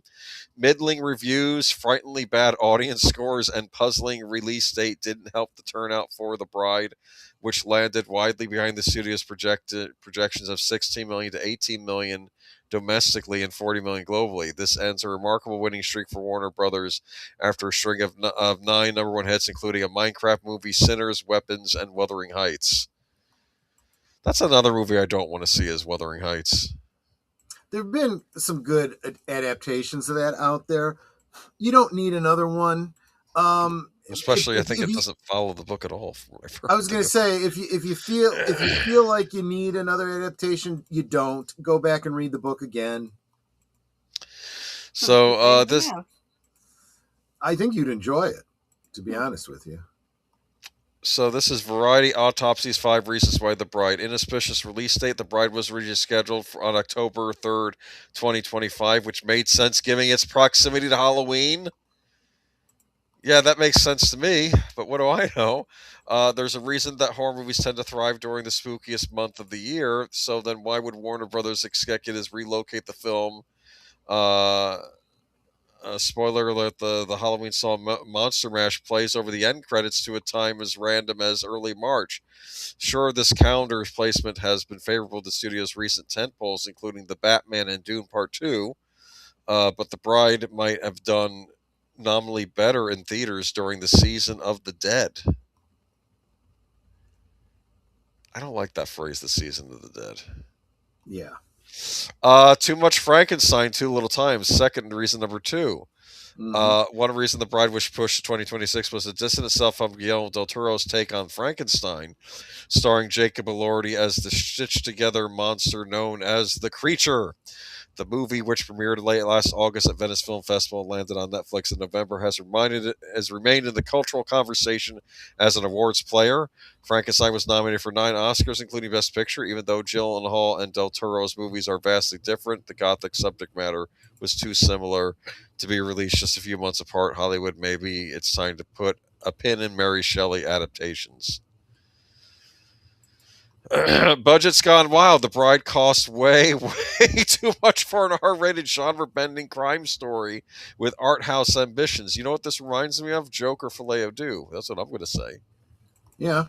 Middling reviews, frighteningly bad audience scores, and puzzling release date didn't help the turnout for The Bride, which landed widely behind the studio's projections of 16 million to 18 million domestically and 40 million globally. This ends a remarkable winning streak for Warner Brothers after a string of 9 number one hits, including a Minecraft movie, Sinners, Weapons, and Wuthering Heights. That's another movie I don't want to see, is Wuthering Heights. There have been some good adaptations of that out there. You don't need another one. Especially, I think it doesn't follow the book at all. I was going to say, if you feel like you need another adaptation, you don't. Go back and read the book again. So I think you'd enjoy it, to be honest with you. So this is Variety Autopsies 5 Reasons Why The Bride. Inauspicious release date. The Bride was originally scheduled on October 3rd, 2025, which made sense given its proximity to Halloween. Yeah, that makes sense to me, but what do I know? There's a reason that horror movies tend to thrive during the spookiest month of the year, so then why would Warner Brothers executives relocate the film? Spoiler alert, the Halloween song Monster Mash plays over the end credits to a time as random as early March. Sure, this calendar placement has been favorable to studio's recent tentpoles, including The Batman and Dune Part 2, but The Bride might have done nominally better in theaters during the Season of the Dead. I don't like that phrase, the Season of the Dead. Yeah. Too much Frankenstein, too little time. Second reason number 2. One reason The Bride was pushed to 2026 was to distance itself from Guillermo del Toro's take on Frankenstein, starring Jacob Elordi as the stitched-together monster known as The Creature. The movie, which premiered late last August at Venice Film Festival and landed on Netflix in November, has remained in the cultural conversation as an awards player. Frankenstein was nominated for 9 Oscars, including Best Picture. Even though Gyllenhaal and Del Toro's movies are vastly different, the gothic subject matter was too similar to be released just a few months apart. Hollywood, maybe it's time to put a pin in Mary Shelley adaptations. Budget's gone wild. The Bride cost way too much for an R-rated genre-bending crime story with art house ambitions. You know what this reminds me of? Joker Filet-O-Dew. That's what I'm going to say. Yeah.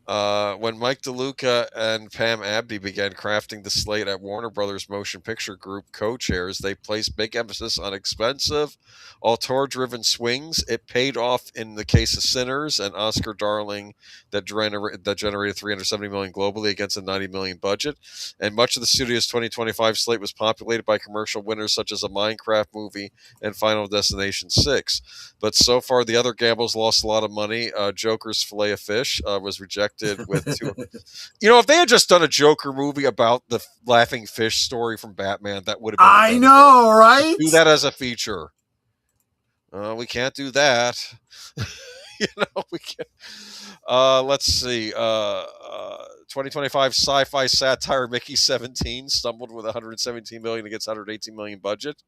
When Mike DeLuca and Pam Abdy began crafting the slate at Warner Brothers Motion Picture Group co-chairs, they placed big emphasis on expensive, auteur-driven swings. It paid off in the case of Sinners, an Oscar darling that generated 370 million globally against a 90 million budget. And much of the studio's 2025 slate was populated by commercial winners such as a Minecraft movie and Final Destination 6. But so far, the other gambles lost a lot of money. Joker's Filet of Fish was rejected with 2. If they had just done a Joker movie about the laughing fish story from Batman, that would have been. I know, right? Do that as a feature. We can't do that. We can't. Let's see. 2025 sci-fi satire Mickey 17 stumbled with 117 million against 118 million budget.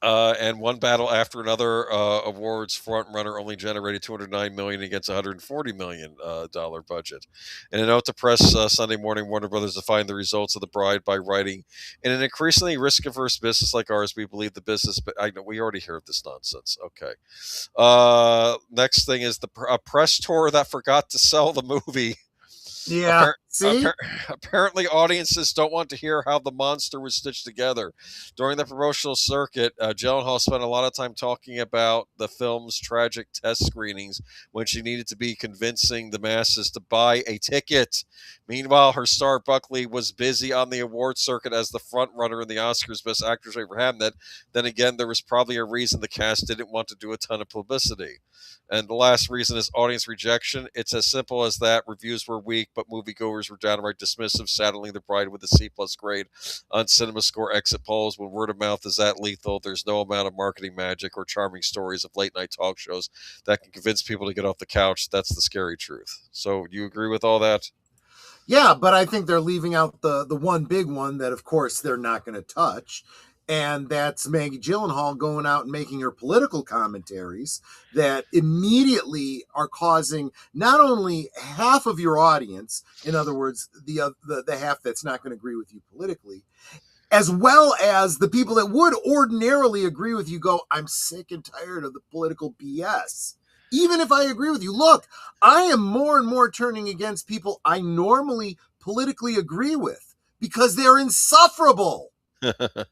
And one battle after another, awards frontrunner only generated 209 million against 140 million dollar budget. In a note to press Sunday morning, Warner Brothers defined the results of The Bride by writing, "In an increasingly risk-averse business like ours, we believe the business." But I know we already heard this nonsense. Okay. Next thing is a press tour that forgot to sell the movie. Yeah. See? Apparently, audiences don't want to hear how the monster was stitched together. During the promotional circuit, Gyllenhaal spent a lot of time talking about the film's tragic test screenings when she needed to be convincing the masses to buy a ticket. Meanwhile, her star Buckley was busy on the award circuit as the front runner in the Oscars Best Actress for Hamnet. Then again, there was probably a reason the cast didn't want to do a ton of publicity. And the last reason is audience rejection. It's as simple as that. Reviews were weak, but moviegoers were downright dismissive, saddling the bride with a C+ grade on CinemaScore exit polls. When word of mouth is that lethal, there's no amount of marketing magic or charming stories of late night talk shows that can convince people to get off the couch. That's the scary truth. So, do you agree with all that? Yeah, but I think they're leaving out the one big one that, of course, they're not going to touch. And that's Maggie Gyllenhaal going out and making her political commentaries that immediately are causing not only half of your audience, in other words, the half that's not going to agree with you politically, as well as the people that would ordinarily agree with you go, I'm sick and tired of the political BS. Even if I agree with you, look, I am more and more turning against people I normally politically agree with because they're insufferable.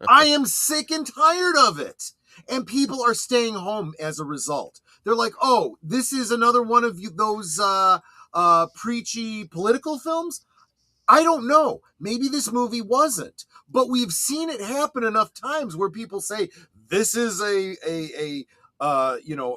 I am sick and tired of it. And people are staying home as a result. They're like, oh, this is another one of those preachy political films? I don't know. Maybe this movie wasn't. But we've seen it happen enough times where people say, this is a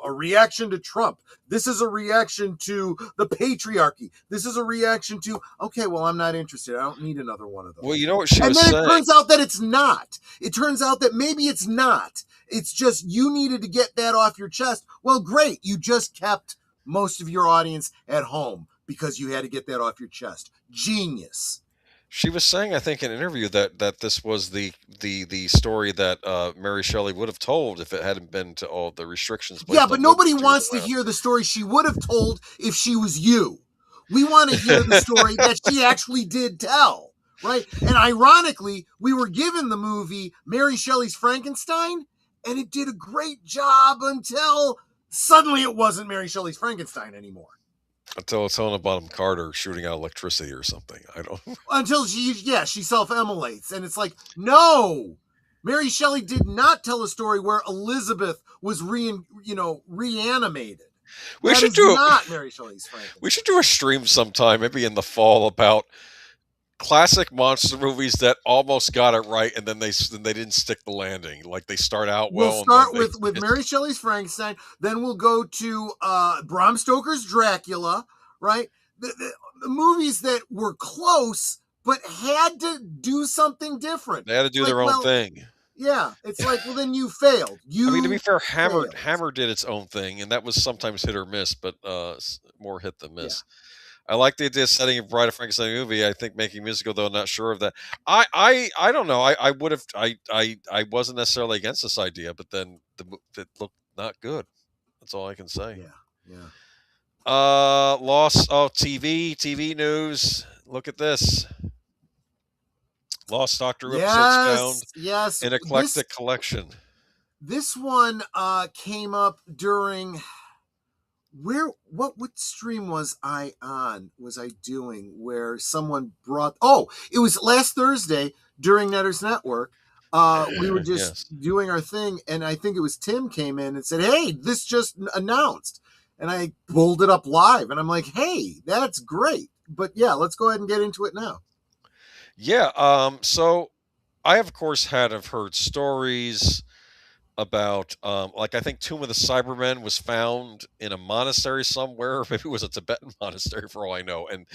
reaction to Trump. This is a reaction to the patriarchy. This is a reaction to, okay, well, I'm not interested. I don't need another one of those. Well, you know what she was saying. And then it turns out that it's not. It turns out that maybe it's not. It's just you needed to get that off your chest. Well, great. You just kept most of your audience at home because you had to get that off your chest. Genius. She was saying, I think, in an interview that this was the story that Mary Shelley would have told if it hadn't been to all the restrictions. Yeah, but nobody wants to hear the story she would have told if she was you. We want to hear the story that she actually did tell, right? And ironically, we were given the movie Mary Shelley's Frankenstein, and it did a great job until suddenly it wasn't Mary Shelley's Frankenstein anymore. Until it's Helena Bonham Carter shooting out electricity or something. I don't. Until she self-immolates, and it's like, no, Mary Shelley did not tell a story where Elizabeth was reanimated. We should do not Mary Shelley's Frankenstein. We should do a stream sometime, maybe in the fall, about classic monster movies that almost got it right, and then they didn't stick the landing. Like they start out well. We'll start with Mary Shelley's Frankenstein, then we'll go to Bram Stoker's Dracula, right? The movies that were close but had to do something different. They had to do their own thing. Yeah, it's like, well, then you failed. I mean, to be fair, Hammer did its own thing, and that was sometimes hit or miss, but more hit than miss. Yeah. I like the idea of setting a Bride of Frankenstein movie. I think making musical, though, not sure of that. I don't know. I would have. I wasn't necessarily against this idea, but then it looked not good. That's all I can say. Yeah. Lost. Oh, TV news. Look at this. Lost Doctor Who episodes found in eclectic collection. This one came up during. What stream was I on? Was I doing where someone brought? Oh, it was last Thursday during Netters Network. We were just doing our thing, and I think it was Tim came in and said, "Hey, this just announced," and I pulled it up live, and I'm like, "Hey, that's great!" But yeah, let's go ahead and get into it now. Yeah. So I of course have heard stories about like I think Tomb of the Cybermen was found in a monastery somewhere, or maybe it was a Tibetan monastery for all I know, and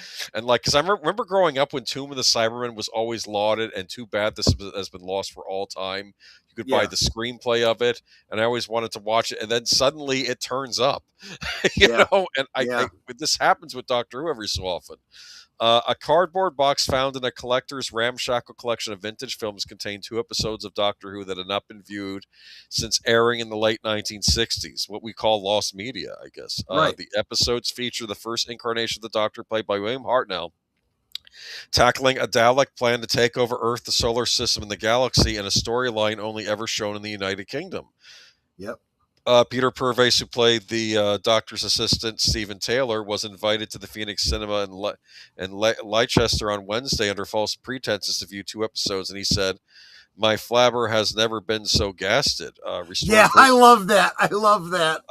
like because I remember growing up when Tomb of the Cybermen was always lauded, and too bad this has been lost for all time. You could buy the screenplay of it, and I always wanted to watch it, and then suddenly it turns up, you know, and this happens with Doctor Who every so often. A cardboard box found in a collector's ramshackle collection of vintage films contained 2 episodes of Doctor Who that had not been viewed since airing in the late 1960s, what we call lost media, I guess. Right. The episodes feature the first incarnation of the Doctor, played by William Hartnell, tackling a Dalek plan to take over Earth, the solar system, and the galaxy, in a storyline only ever shown in the United Kingdom. Yep. Peter Purves, who played the doctor's assistant, Stephen Taylor, was invited to the Phoenix Cinema in Leicester on Wednesday under false pretenses to view 2 episodes, and he said, "My flabber has never been so gasted." Yeah, I love that. I love that.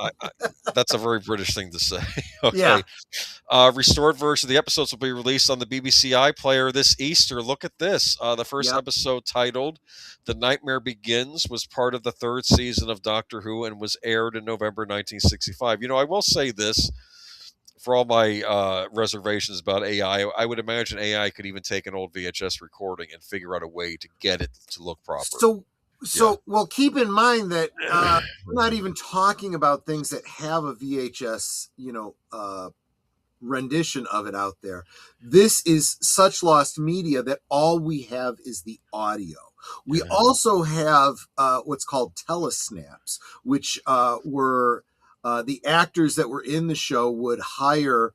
That's a very British thing to say. Yeah. Okay. Restored version of the episodes will be released on the BBC iPlayer this Easter. Look at this. The first Yep. episode, titled "The Nightmare Begins," was part of the 3rd season of Doctor Who and was aired in November 1965. I will say this, for all my reservations about AI, I would imagine AI could even take an old VHS recording and figure out a way to get it to look proper. Well, keep in mind that we're not even talking about things that have a VHS, rendition of it out there. This is such lost media that all we have is the audio. We also have what's called telesnaps, which were the actors that were in the show would hire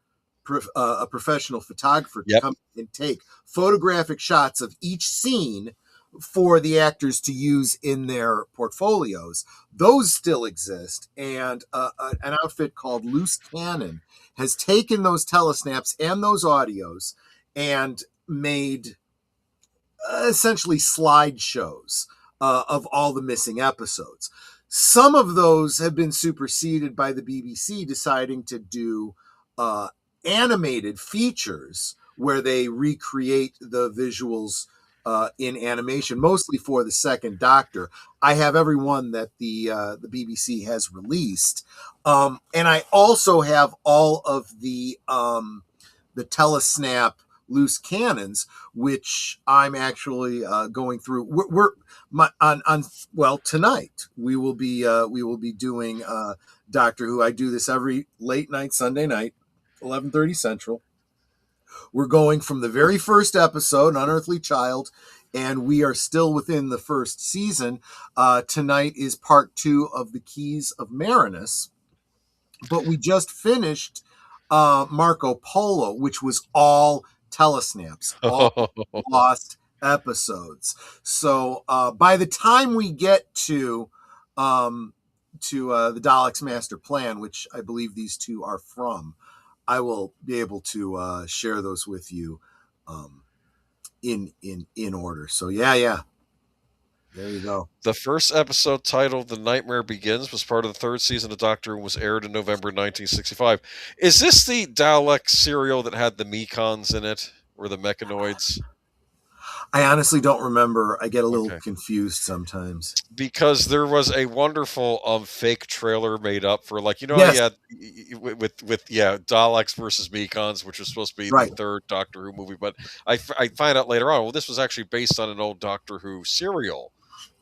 a professional photographer to come and take photographic shots of each scene for the actors to use in their portfolios. Those still exist, and an outfit called Loose Cannon has taken those telesnaps and those audios and made essentially slideshows of all the missing episodes. Some of those have been superseded by the BBC deciding to do animated features where they recreate the visuals in animation, mostly for the Second Doctor. I have every one that the BBC has released, and I also have all of the telesnap loose cannons, which I'm actually going through. Tonight we will be doing Doctor Who. I do this every late night Sunday night, 11:30 Central. We're going from the very first episode, Unearthly Child, and we are still within the first season. Tonight is part 2 of the Keys of Marinus, but we just finished Marco Polo, which was all telesnaps, all lost episodes. So by the time we get to the Daleks Master Plan, which I believe these 2 are from, I will be able to share those with you in order. So yeah. There you go. The first episode, titled "The Nightmare Begins," was part of the 3rd season of Doctor Who and was aired in November 1965. Is this the Dalek serial that had the Mekons in it, or the Mechanoids? I honestly don't remember. I get a little confused sometimes. Because there was a wonderful fake trailer made up for, with Daleks versus Mekons, which was supposed to be the 3rd Doctor Who movie. But I find out later on, well, this was actually based on an old Doctor Who serial.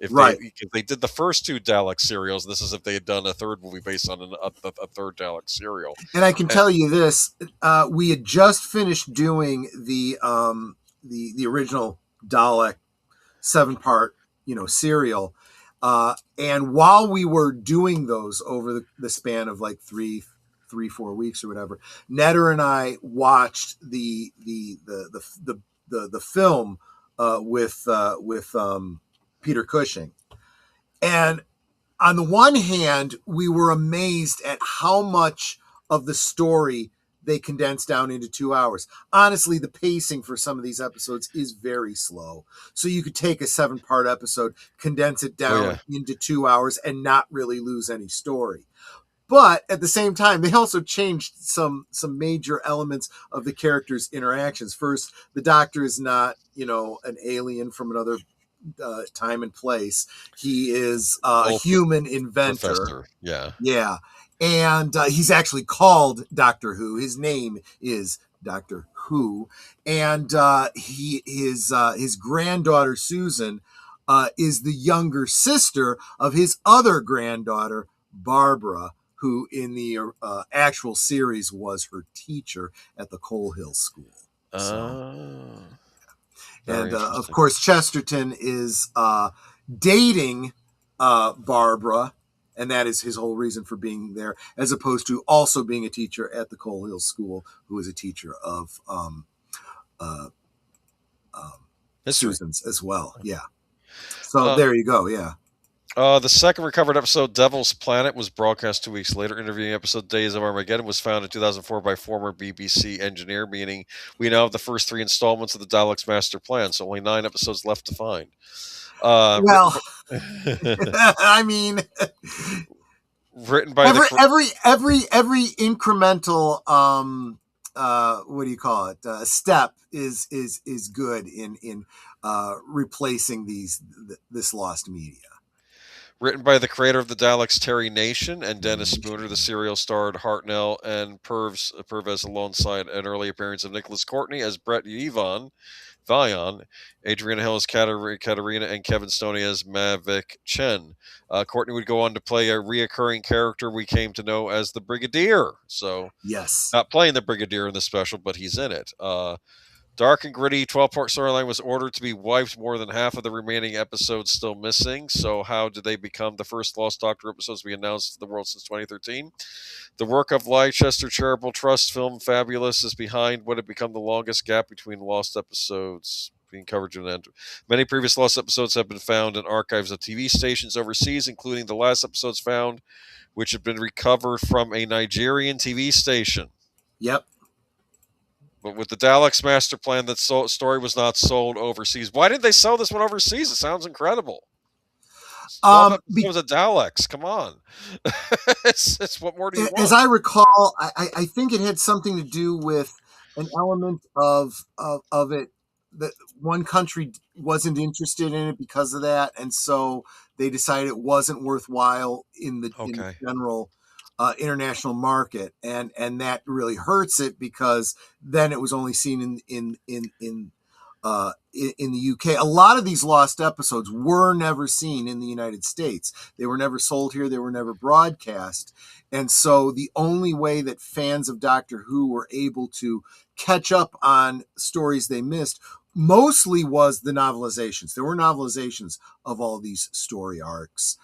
They did the first 2 Dalek serials. This is if they had done a 3rd movie based on a 3rd Dalek serial. And I can tell you this: we had just finished doing the original Dalek 7-part serial, and while we were doing those over the span of like 3-4 weeks or whatever, Netter and I watched the film with Peter Cushing, and on the one hand we were amazed at how much of the story they condensed down into 2 hours. Honestly, the pacing for some of these episodes is very slow. So you could take a 7-part episode, condense it down into 2 hours, and not really lose any story. But at the same time, they also changed some major elements of the characters' interactions. First, the Doctor is not, an alien from another time and place. He is a human inventor. Professor. Yeah. Yeah. And he's actually called Doctor Who. His name is Doctor Who. And his granddaughter, Susan, is the younger sister of his other granddaughter, Barbara, who in the actual series was her teacher at the Coal Hill School. And of course, Chesterton is dating Barbara, and that is his whole reason for being there, as opposed to also being a teacher at the Coal Hill School, who is a teacher of Susan's as well. Yeah. So there you go. Yeah. The second recovered episode, Devil's Planet, was broadcast 2 weeks later. Interviewing episode Days of Armageddon was found in 2004 by former BBC engineer, meaning we now have the first 3 installments of the Daleks' master plan, so only 9 episodes left to find. Well, Written, I mean, written by every incremental what do you call it, step is good in replacing this lost media. Written by the creator of the Daleks, Terry Nation, and Dennis Spooner. The serial starred Hartnell and Purves alongside an early appearance of Nicholas Courtney as Brett Vian, Adriana Hill as Katarina, and Kevin Stoney as Mavic Chen. Courtney would go on to play a reoccurring character we came to know as the Brigadier. So, yes, not playing the Brigadier in the special, but he's in it. Dark and gritty 12-part storyline was ordered to be wiped, more than half of the remaining episodes still missing. So how did they become the first Lost Doctor episodes we announced to the world since 2013? The work of Leicester Charitable Trust film Fabulous is behind what had become the longest gap between Lost episodes being covered to an end. Many previous Lost episodes have been found in archives of TV stations overseas, including the last episodes found, which have been recovered from a Nigerian TV station. Yep. But with the Daleks master plan, that story was not sold overseas. Why did they sell this one overseas? It sounds incredible. 12 episodes of Daleks. Come on. it's what more do you want? As I recall, I think it had something to do with an element of it that one country wasn't interested in it because of that, and so they decided it wasn't worthwhile in the general international market, and that really hurts it, because then it was only seen in the UK. A lot of these lost episodes were never seen in the United States. They were never sold here. They were never broadcast. And so the only way that fans of Doctor Who were able to catch up on stories they missed mostly was the novelizations. There were novelizations of all these story arcs.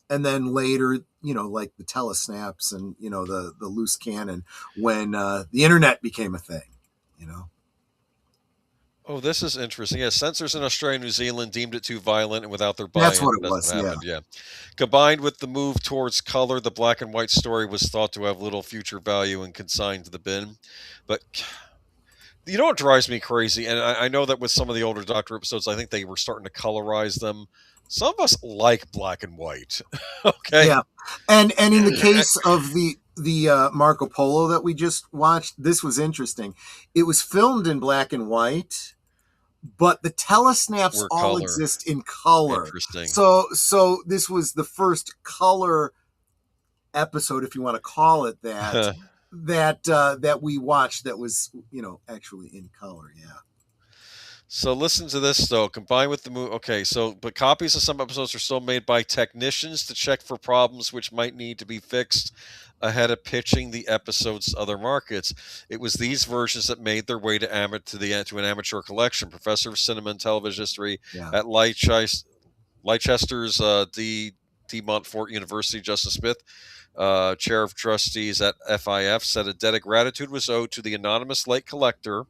And then later, like the telesnaps and, the loose cannon, when the internet became a thing, Oh, this is interesting. Yeah, censors in Australia and New Zealand deemed it too violent, and without their buy-in, that's what it was. Yeah. Combined with the move towards color, the black and white story was thought to have little future value and consigned to the bin. But you know what drives me crazy? And I know that with some of the older Doctor episodes, I think they were starting to colorize them. Some of us like black and white. Okay. Yeah. And in the case of the Marco Polo that we just watched, this was interesting. It was filmed in black and white, but the telesnaps all exist in color. Interesting. So this was the first color episode, if you want to call it that, that we watched that was, actually in color. Yeah. So listen to this, though. Combined with the movie, but copies of some episodes are still made by technicians to check for problems which might need to be fixed ahead of pitching the episodes to other markets. It was these versions that made their way to an amateur collection. Professor of Cinema and Television History at Leicester's De Montfort University, Justin Smith, chair of trustees at FIF, said a debt of gratitude was owed to the anonymous late collector,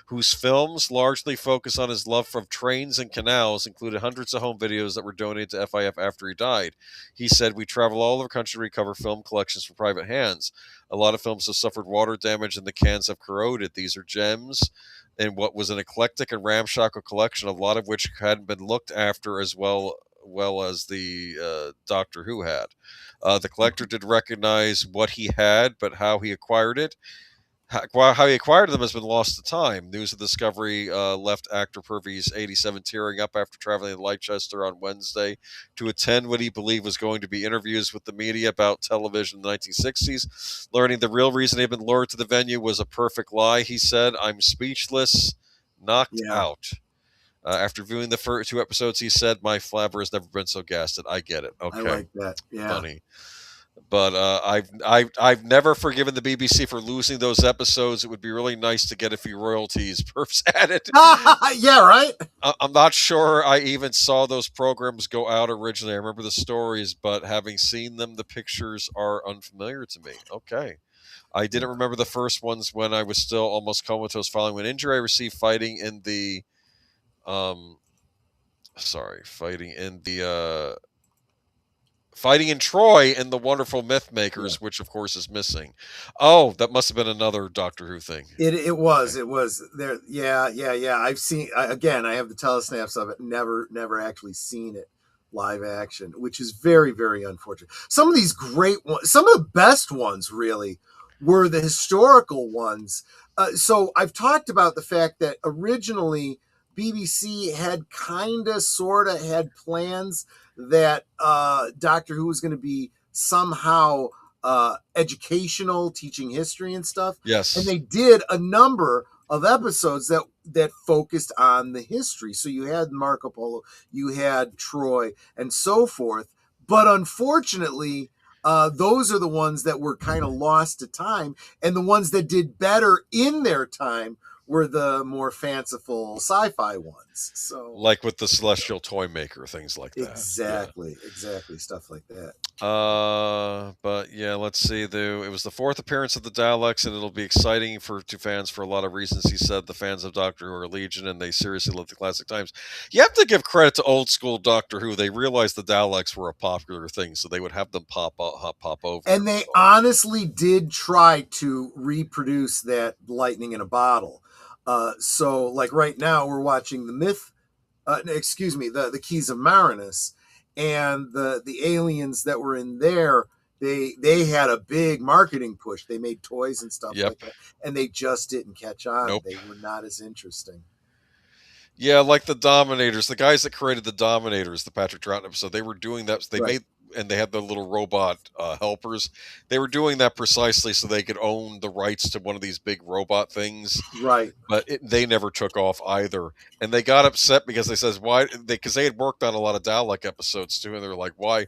whose films largely focus on his love for trains and canals, included hundreds of home videos that were donated to FIF after he died. He said, "We travel all over the country to recover film collections from private hands. A lot of films have suffered water damage and the cans have corroded. These are gems in what was an eclectic and ramshackle collection, a lot of which hadn't been looked after as well as the Doctor Who had. The collector did recognize what he had, but how he acquired it. How he acquired them has been lost to time. News of the discovery left actor Purvis 87 tearing up after traveling to Leicester on Wednesday to attend what he believed was going to be interviews with the media about television in the 1960s. Learning the real reason he'd been lured to the venue was a perfect lie, he said. I'm speechless, knocked out. After viewing the first 2 episodes, he said, "My flabber has never been so gasted." I get it. Okay, I like that. Yeah, funny. But I've never forgiven the BBC for losing those episodes. It would be really nice to get a few royalties perhaps added. Yeah, right. I'm not sure I even saw those programs go out originally. I remember the stories, but having seen them, the pictures are unfamiliar to me. Okay. I didn't remember the first ones when I was still almost comatose following an injury I received fighting in the sorry, fighting in Troy in the Wonderful Myth Makers, which of course is missing. Oh, that must have been another Doctor Who thing. It was there. Yeah. I've seen again. I have the telesnaps of it. Never actually seen it live action, which is very, very unfortunate. Some of these great ones, some of the best ones, really, were the historical ones. So I've talked about the fact that originally BBC had sort of had plans that Doctor Who was going to be somehow educational, teaching history and stuff. Yes. And they did a number of episodes that focused on the history. So you had Marco Polo, you had Troy, and so forth. But unfortunately, those are the ones that were kind of lost to time, and the ones that did better in their time were the more fanciful sci-fi ones. So, like with the Celestial Toy Maker, things like that. Exactly, stuff like that. But yeah, let's see. Though it was the 4th appearance of the Daleks, and it'll be exciting to fans for a lot of reasons. He said the fans of Doctor Who are legion, and they seriously love the classic times. You have to give credit to old school Doctor Who. They realized the Daleks were a popular thing, so they would have them pop over. And they honestly did try to reproduce that lightning in a bottle. So, like right now, we're watching the Keys of Marinus, and the aliens that were in there. They had a big marketing push. They made toys and stuff like that, and they just didn't catch on. Nope. They were not as interesting. Yeah, like the Dominators, the guys that created the Dominators, the Patrick Troughton episode, they were doing that. They made, and they had the little robot helpers. They were doing that precisely so they could own the rights to one of these big robot things. Right. But they never took off either. And they got upset because they says because they had worked on a lot of Dalek episodes too, and they're like, why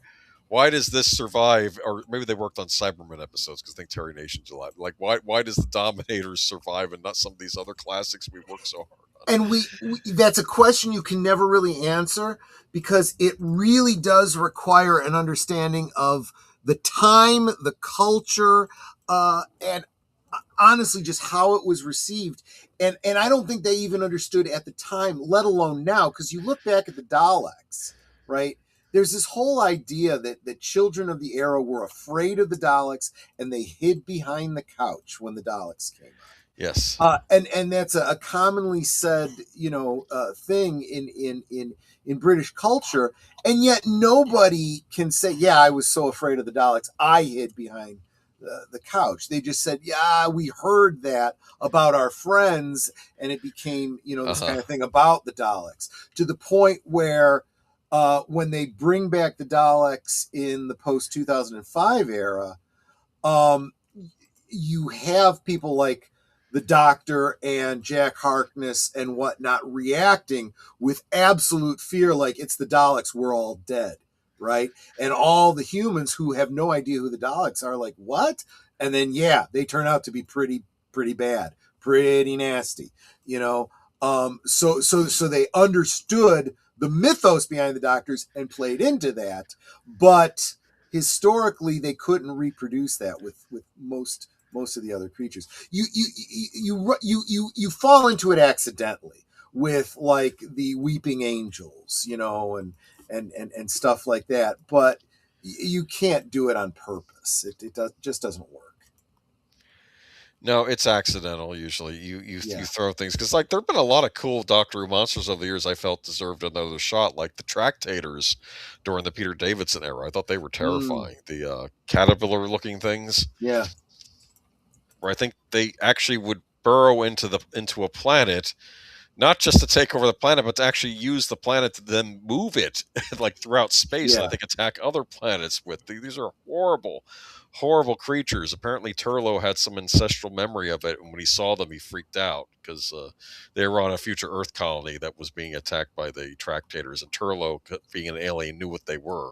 does this survive? Or maybe they worked on Cybermen episodes because I think Terry Nation's alive. Like, why does the Dominators survive and not some of these other classics we worked so hard on? And we that's a question you can never really answer, because it really does require an understanding of the time, the culture, and honestly just how it was received. And I don't think they even understood at the time, let alone now, because you look back at the Daleks, right? There's this whole idea that the children of the era were afraid of the Daleks, and they hid behind the couch when the Daleks came out. Yes. And that's a commonly said, thing in British culture. And yet nobody can say, yeah, I was so afraid of the Daleks, I hid behind the couch. They just said, yeah, we heard that about our friends, and it became, this kind of thing about the Daleks, to the point where when they bring back the Daleks in the post-2005 era, you have people like the Doctor and Jack Harkness and whatnot reacting with absolute fear, like it's the Daleks, we're all dead, right? And all the humans who have no idea who the Daleks are like, what? And then, yeah, they turn out to be pretty bad, pretty nasty, So they understood the mythos behind the Doctors and played into that, but historically they couldn't reproduce that with most of the other creatures. You fall into it accidentally with like the weeping angels, and stuff like that, but you can't do it on purpose. It just doesn't work. No, it's accidental usually. You throw things because like there've been a lot of cool Doctor Who monsters over the years I felt deserved another shot, like the Tractators during the Peter Davidson era. I thought they were terrifying. The caterpillar looking things. Yeah. Where I think they actually would burrow into a planet, not just to take over the planet, but to actually use the planet to then move it like throughout space, and I think attack other planets with. These are horrible creatures. Apparently Turlough had some ancestral memory of it, and when he saw them he freaked out because they were on a future Earth colony that was being attacked by the Tractators, and Turlough, being an alien, knew what they were.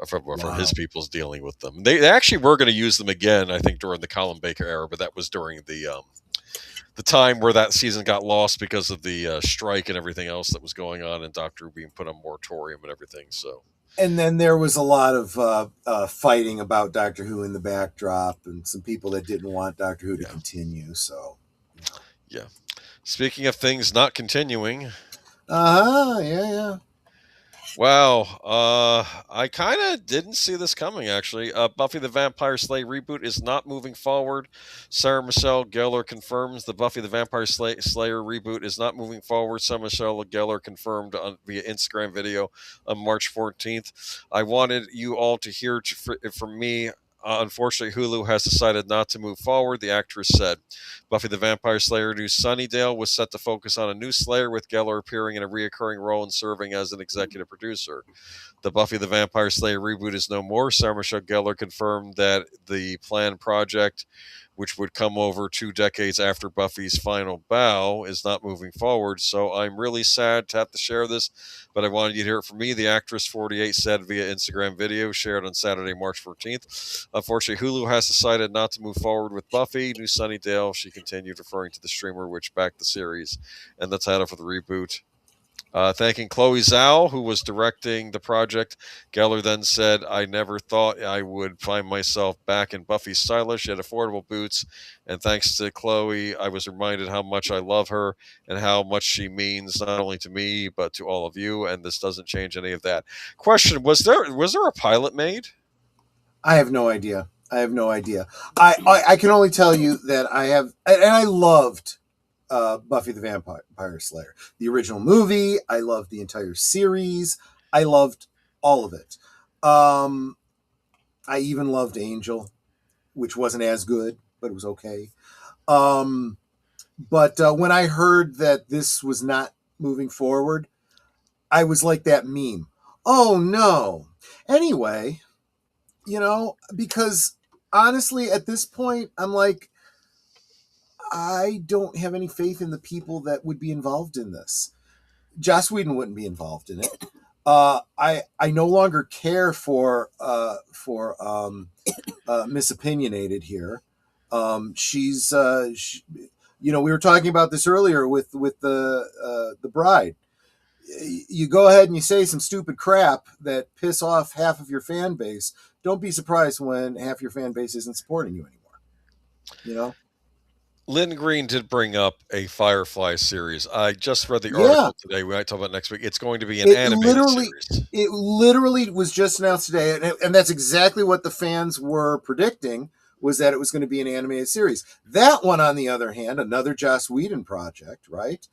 From his people's dealing with them. They actually were going to use them again, I think, during the Colin Baker era, but that was during the time where that season got lost because of the strike and everything else that was going on, and Doctor Who being put on moratorium and everything. So, and then there was a lot of fighting about Doctor Who in the backdrop, and some people that didn't want Doctor Who to continue. So, yeah. Speaking of things not continuing, yeah. Wow, I kind of didn't see this coming, actually. Buffy the Vampire Slayer reboot is not moving forward. Sarah Michelle Gellar confirms the Buffy the Vampire Slayer reboot is not moving forward. Sarah Michelle Gellar confirmed via Instagram video on March 14th. I wanted you all to hear from me. Unfortunately, Hulu has decided not to move forward, the actress said. Buffy the Vampire Slayer new Sunnydale was set to focus on a new Slayer, with Gellar appearing in a reoccurring role and serving as an executive producer. The Buffy the Vampire Slayer reboot is no more. Sarah Michelle Gellar confirmed that the planned project, which would come over 2 decades after Buffy's final bow, is not moving forward. So I'm really sad to have to share this, but I wanted you to hear it from me. The actress 48 said via Instagram video shared on Saturday, March 14th. Unfortunately, Hulu has decided not to move forward with Buffy. New Sunnydale, she continued, referring to the streamer which backed the series and the title for the reboot. Thanking Chloe Zhao, who was directing the project, Geller then said, I never thought I would find myself back in Buffy's stylish yet affordable boots. And thanks to Chloe, I was reminded how much I love her and how much she means not only to me, but to all of you. And this doesn't change any of that. Question, was there a pilot made? I have no idea. I have no idea. I can only tell you that I have, and I loved Buffy the Vampire Slayer. The original movie, I loved the entire series. I loved all of it. I even loved Angel, which wasn't as good, but it was okay. But when I heard that this was not moving forward, I was like that meme. Oh no. Anyway, because honestly, at this point, I'm like, I don't have any faith in the people that would be involved in this. Joss Whedon wouldn't be involved in it. I no longer care for Misopinionated here. She's we were talking about this earlier with the bride. You go ahead and you say some stupid crap that piss off half of your fan base. Don't be surprised when half your fan base isn't supporting you anymore. Lynn Green did bring up a Firefly series. I just read the article today. We might talk about next week. It's going to be an animated series. It literally was just announced today, and that's exactly what the fans were predicting, was that it was going to be an animated series. That one, on the other hand, another Joss Whedon project, right,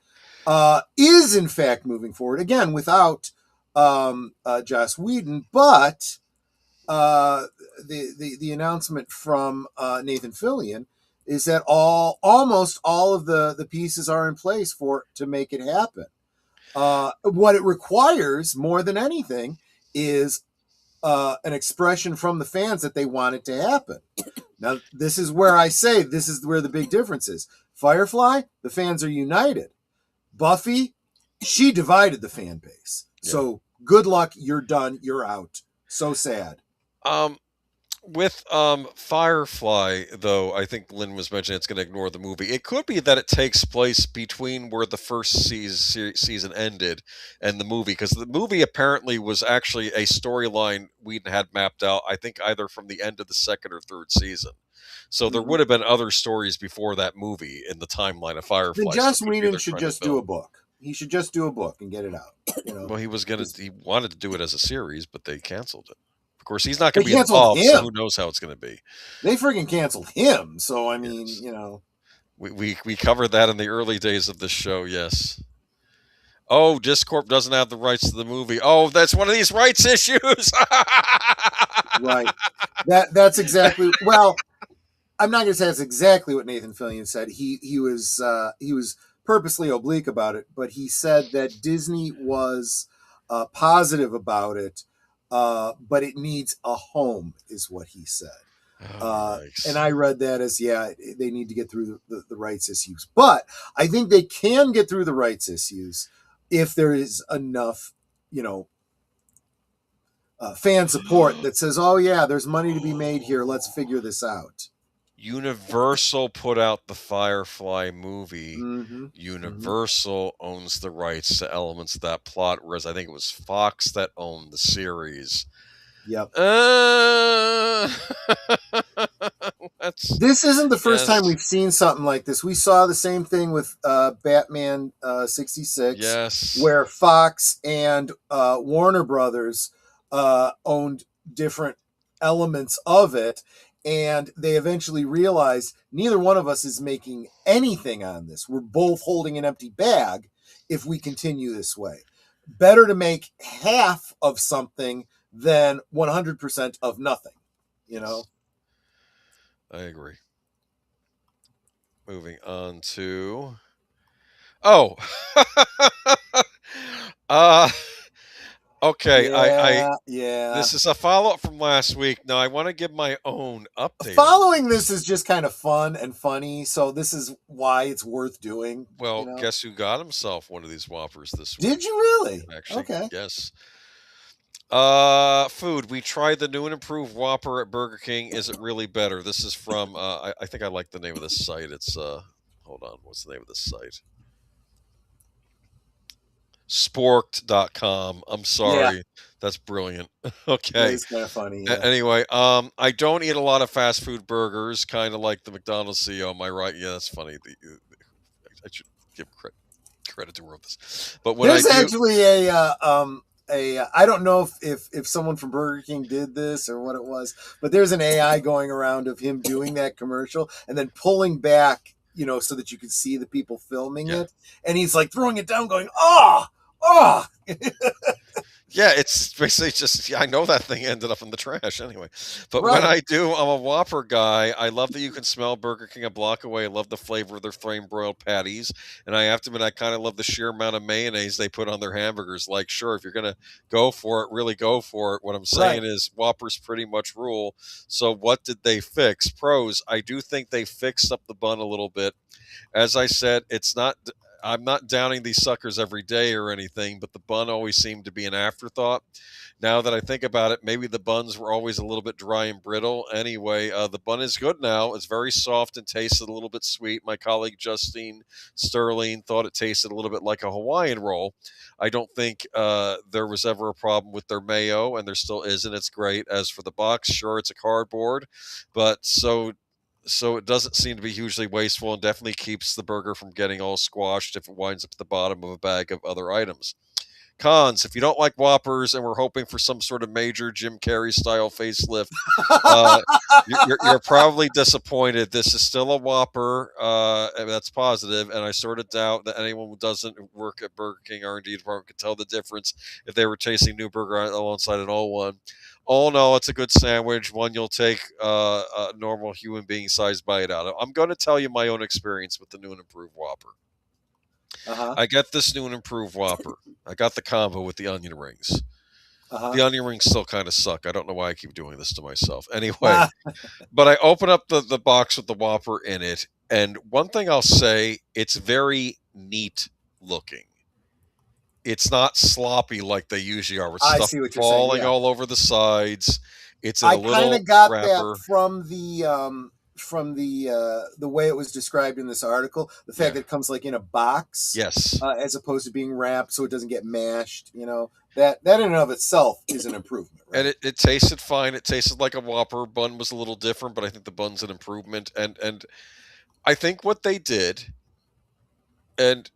is in fact moving forward, again, without Joss Whedon, but the announcement from Nathan Fillion is that almost all of the pieces are in place to make it happen. What it requires more than anything is an expression from the fans that they want it to happen. Now, this is where I say this is where the big difference is. Firefly, the fans are united. Buffy, she divided the fan base. Yeah. So good luck. You're done. You're out. So sad. With Firefly, though, I think Lynn was mentioning it's going to ignore the movie. It could be that it takes place between where the first season ended and the movie, because the movie apparently was actually a storyline Whedon had mapped out, I think either from the end of the second or third season. So there would have been other stories before that movie in the timeline of Firefly. Then Joss Whedon should just do a book. He should just do a book and get it out. Well, he wanted to do it as a series, but they canceled it. Of course, he's not going to be involved, so who knows how it's going to be. They freaking canceled him, so I mean, We covered that in the early days of this show, yes. Oh, Discorp doesn't have the rights to the movie. Oh, that's one of these rights issues. Right. That's exactly, well, I'm not going to say that's exactly what Nathan Fillion said. He was purposely oblique about it, but he said that Disney was positive about it. But it needs a home, is what he said. Nice. And I read that as, they need to get through the rights issues. But I think they can get through the rights issues if there is enough, fan support that says, oh, yeah, there's money to be made here. Let's figure this out. Universal put out the Firefly movie. Mm-hmm. Universal owns the rights to elements of that plot, whereas I think it was Fox that owned the series. Yep. That's This isn't the first time yes, we've seen something like this. We saw the same thing with Batman 66, yes. where Fox and Warner Brothers owned different elements of it, and they eventually realized neither one of us is making anything on this. We're both holding an empty bag if we continue this way. Better to make half of something than 100% of nothing, you know? I agree. Moving on to oh, uh, okay. I Yeah, yeah. this is a follow up from last week. Now I want to give my own update on Following this this. is just kind of fun and funny, so this is why it's worth doing, you Well, know. guess who got himself one of these Whoppers this Did week? you really? Actually, Okay. yes. Food. We tried the new and improved Whopper at Burger King. Is it really better? This is from I think I like the name of this site. It's hold on, what's the name of this site? Sporked.com. I'm Yeah, sorry. That's brilliant. that Okay. is kind of funny. Yeah. Anyway, I don't eat a lot of fast food burgers, kind of like the McDonald's CEO. Am I right? Yeah, that's funny. I should give credit to her of this. But when I There's do, actually a I don't know if someone from Burger King did this or what it was, but there's an AI going around of him doing that commercial and then pulling back, so that you can see the people filming yeah. it, and he's like throwing it down, going, "Oh, oh." Yeah, it's basically just I know that thing ended up in the trash anyway. But when Right, I do, I'm a Whopper guy. I love that you can smell Burger King a block away. I love the flavor of their flame broiled patties, and I have to admit I kind of love the sheer amount of mayonnaise they put on their hamburgers. Like, sure, if you're gonna go for it, really go for it. What I'm saying right. is Whoppers pretty much rule. So what did they fix? Pros, I do think they fixed up the bun a little bit. As I said, it's not. I'm not downing these suckers every day or anything, but the bun always seemed to be an afterthought. Now that I think about it, maybe the buns were always a little bit dry and brittle. Anyway, the bun is good now. It's very soft and tasted a little bit sweet. My colleague Justine Sterling thought it tasted a little bit like a Hawaiian roll. I don't think there was ever a problem with their mayo, and there still isn't. It's great. As for the box, sure, it's a cardboard, but so it doesn't seem to be hugely wasteful and definitely keeps the burger from getting all squashed if it winds up at the bottom of a bag of other items. Cons: if you don't like Whoppers and we're hoping for some sort of major Jim Carrey style facelift, uh, you're probably disappointed. This is still a Whopper, and that's positive, and I sort of doubt that anyone who doesn't work at Burger King R&D department could tell the difference if they were tasting new burger alongside an old one. All in all, it's a good sandwich, one you'll take a normal human being sized bite out of. I'm going to tell you my own experience with the new and improved Whopper. Uh-huh. I got this new and improved Whopper. I got the combo with the onion rings. Uh-huh. The onion rings still kind of suck. I don't know why I keep doing this to myself. Anyway, Ah, but I open up the box with the Whopper in it, and one thing I'll say, it's very neat looking. It's not sloppy like they usually are, with I stuff see what you're saying. falling Yeah. all over the sides. It's in a I kind little of got that wrapper. from the way it was described in this article. The fact Yeah. that it comes like in a box, Yes. as opposed to being wrapped, so it doesn't get mashed. That in and of itself is an improvement, And right? it tasted fine. It tasted like a Whopper. Bun was a little different, but I think the bun's an improvement. And I think what they did, and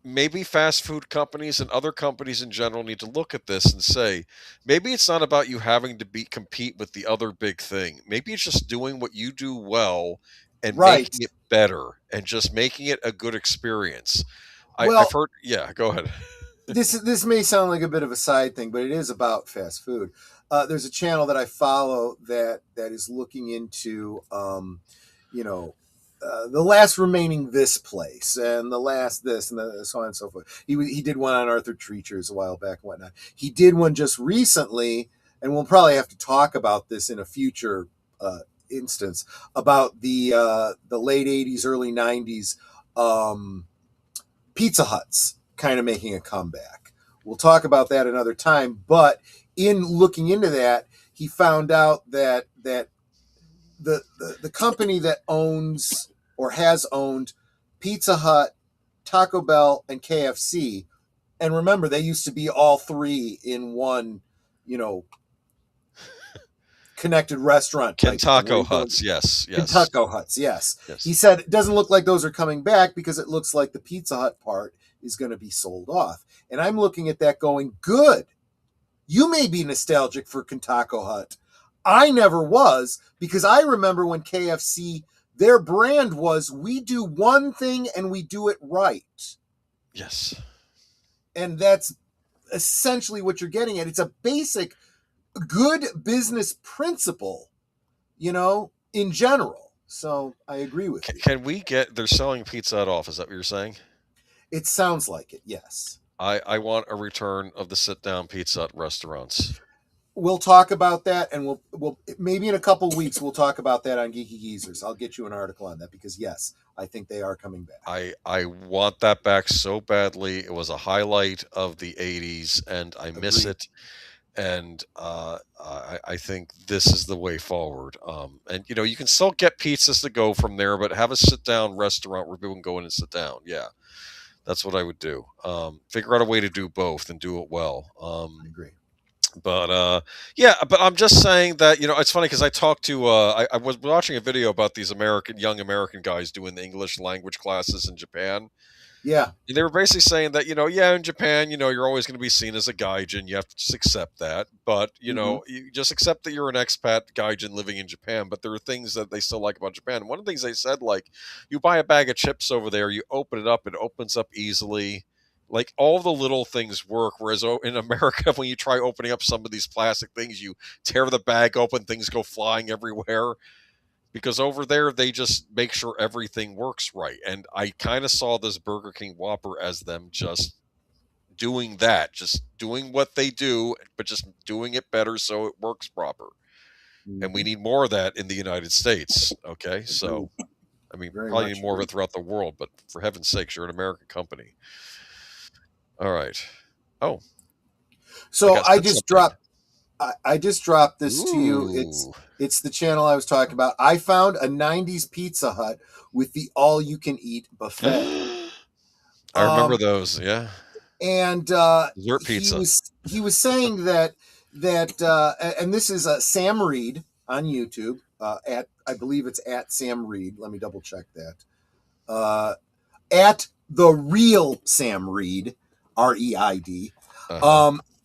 maybe fast food companies and other companies in general need to look at this and say, maybe it's not about you having to compete with the other big thing. Maybe it's just doing what you do well and Right. making it better and just making it a good experience. I've Well, heard. Yeah, go ahead. this may sound like a bit of a side thing, but it is about fast food. There's a channel that I follow that is looking into, you know, the last remaining this place and the last this and so on and so forth. He did one on Arthur Treacher's a while back and whatnot. He did one just recently, and we'll probably have to talk about this in a future instance, about the late '80s, early '90s Pizza Huts kind of making a comeback. We'll talk about that another time. But in looking into that, he found out that the company that owns or has owned Pizza Hut, Taco Bell, and KFC, and remember they used to be all three in one, connected restaurant type thing, where Kentaco you go- Huts, yes. Kentucky Huts, yes. Yes. He said it doesn't look like those are coming back because it looks like the Pizza Hut part is going to be sold off. And I'm looking at that going, good. You may be nostalgic for Kentucky Hut. I never was, because I remember when KFC, their brand was, we do one thing and we do it right. Yes. And that's essentially what you're getting at. It's a basic good business principle, in general. So I agree with you. Can we get, they're selling Pizza Hut off, is that what you're saying? It sounds like it, yes. I want a return of the sit-down Pizza Hut restaurants. We'll talk about that, and we'll maybe in a couple weeks we'll talk about that on Geeky Geezers. I'll get you an article on that because yes, I think they are coming back. I want that back so badly. It was a highlight of the 80s, and I miss Agreed. it. And I think this is the way forward. And you can still get pizzas to go from there, but have a sit-down restaurant where people can go in and sit down. Yeah, that's what I would do. Figure out a way to do both and do it well. I agree. But yeah, but I'm just saying that it's funny because I talked to I was watching a video about these young American guys doing the English language classes in Japan. Yeah. And they were basically saying that in Japan you're always going to be seen as a gaijin. You have to just accept that, but you just accept that you're an expat gaijin living in Japan. But there are things that they still like about Japan. And one of the things they said, like, you buy a bag of chips over there, you open it up, it opens up easily. Like, all the little things work, whereas in America, when you try opening up some of these plastic things, you tear the bag open, things go flying everywhere. Because over there, they just make sure everything works right. And I kind of saw this Burger King Whopper as them just doing that, just doing what they do, but just doing it better so it works proper. And we need more of that in the United States, okay? So, I mean, Very probably much need more of agree. it throughout the world, but for heaven's sakes, you're an American company. All right. Oh. So got I sent just something. dropped I just dropped this to you. Ooh. It's the channel I was talking about. I found a 90s Pizza Hut with the all-you-can-eat buffet. I remember those, yeah. And Dessert pizza. he was saying that and this is Sam Reed on YouTube at, I believe it's at Sam Reed. Let me double check that. At the real Sam Reed, REID.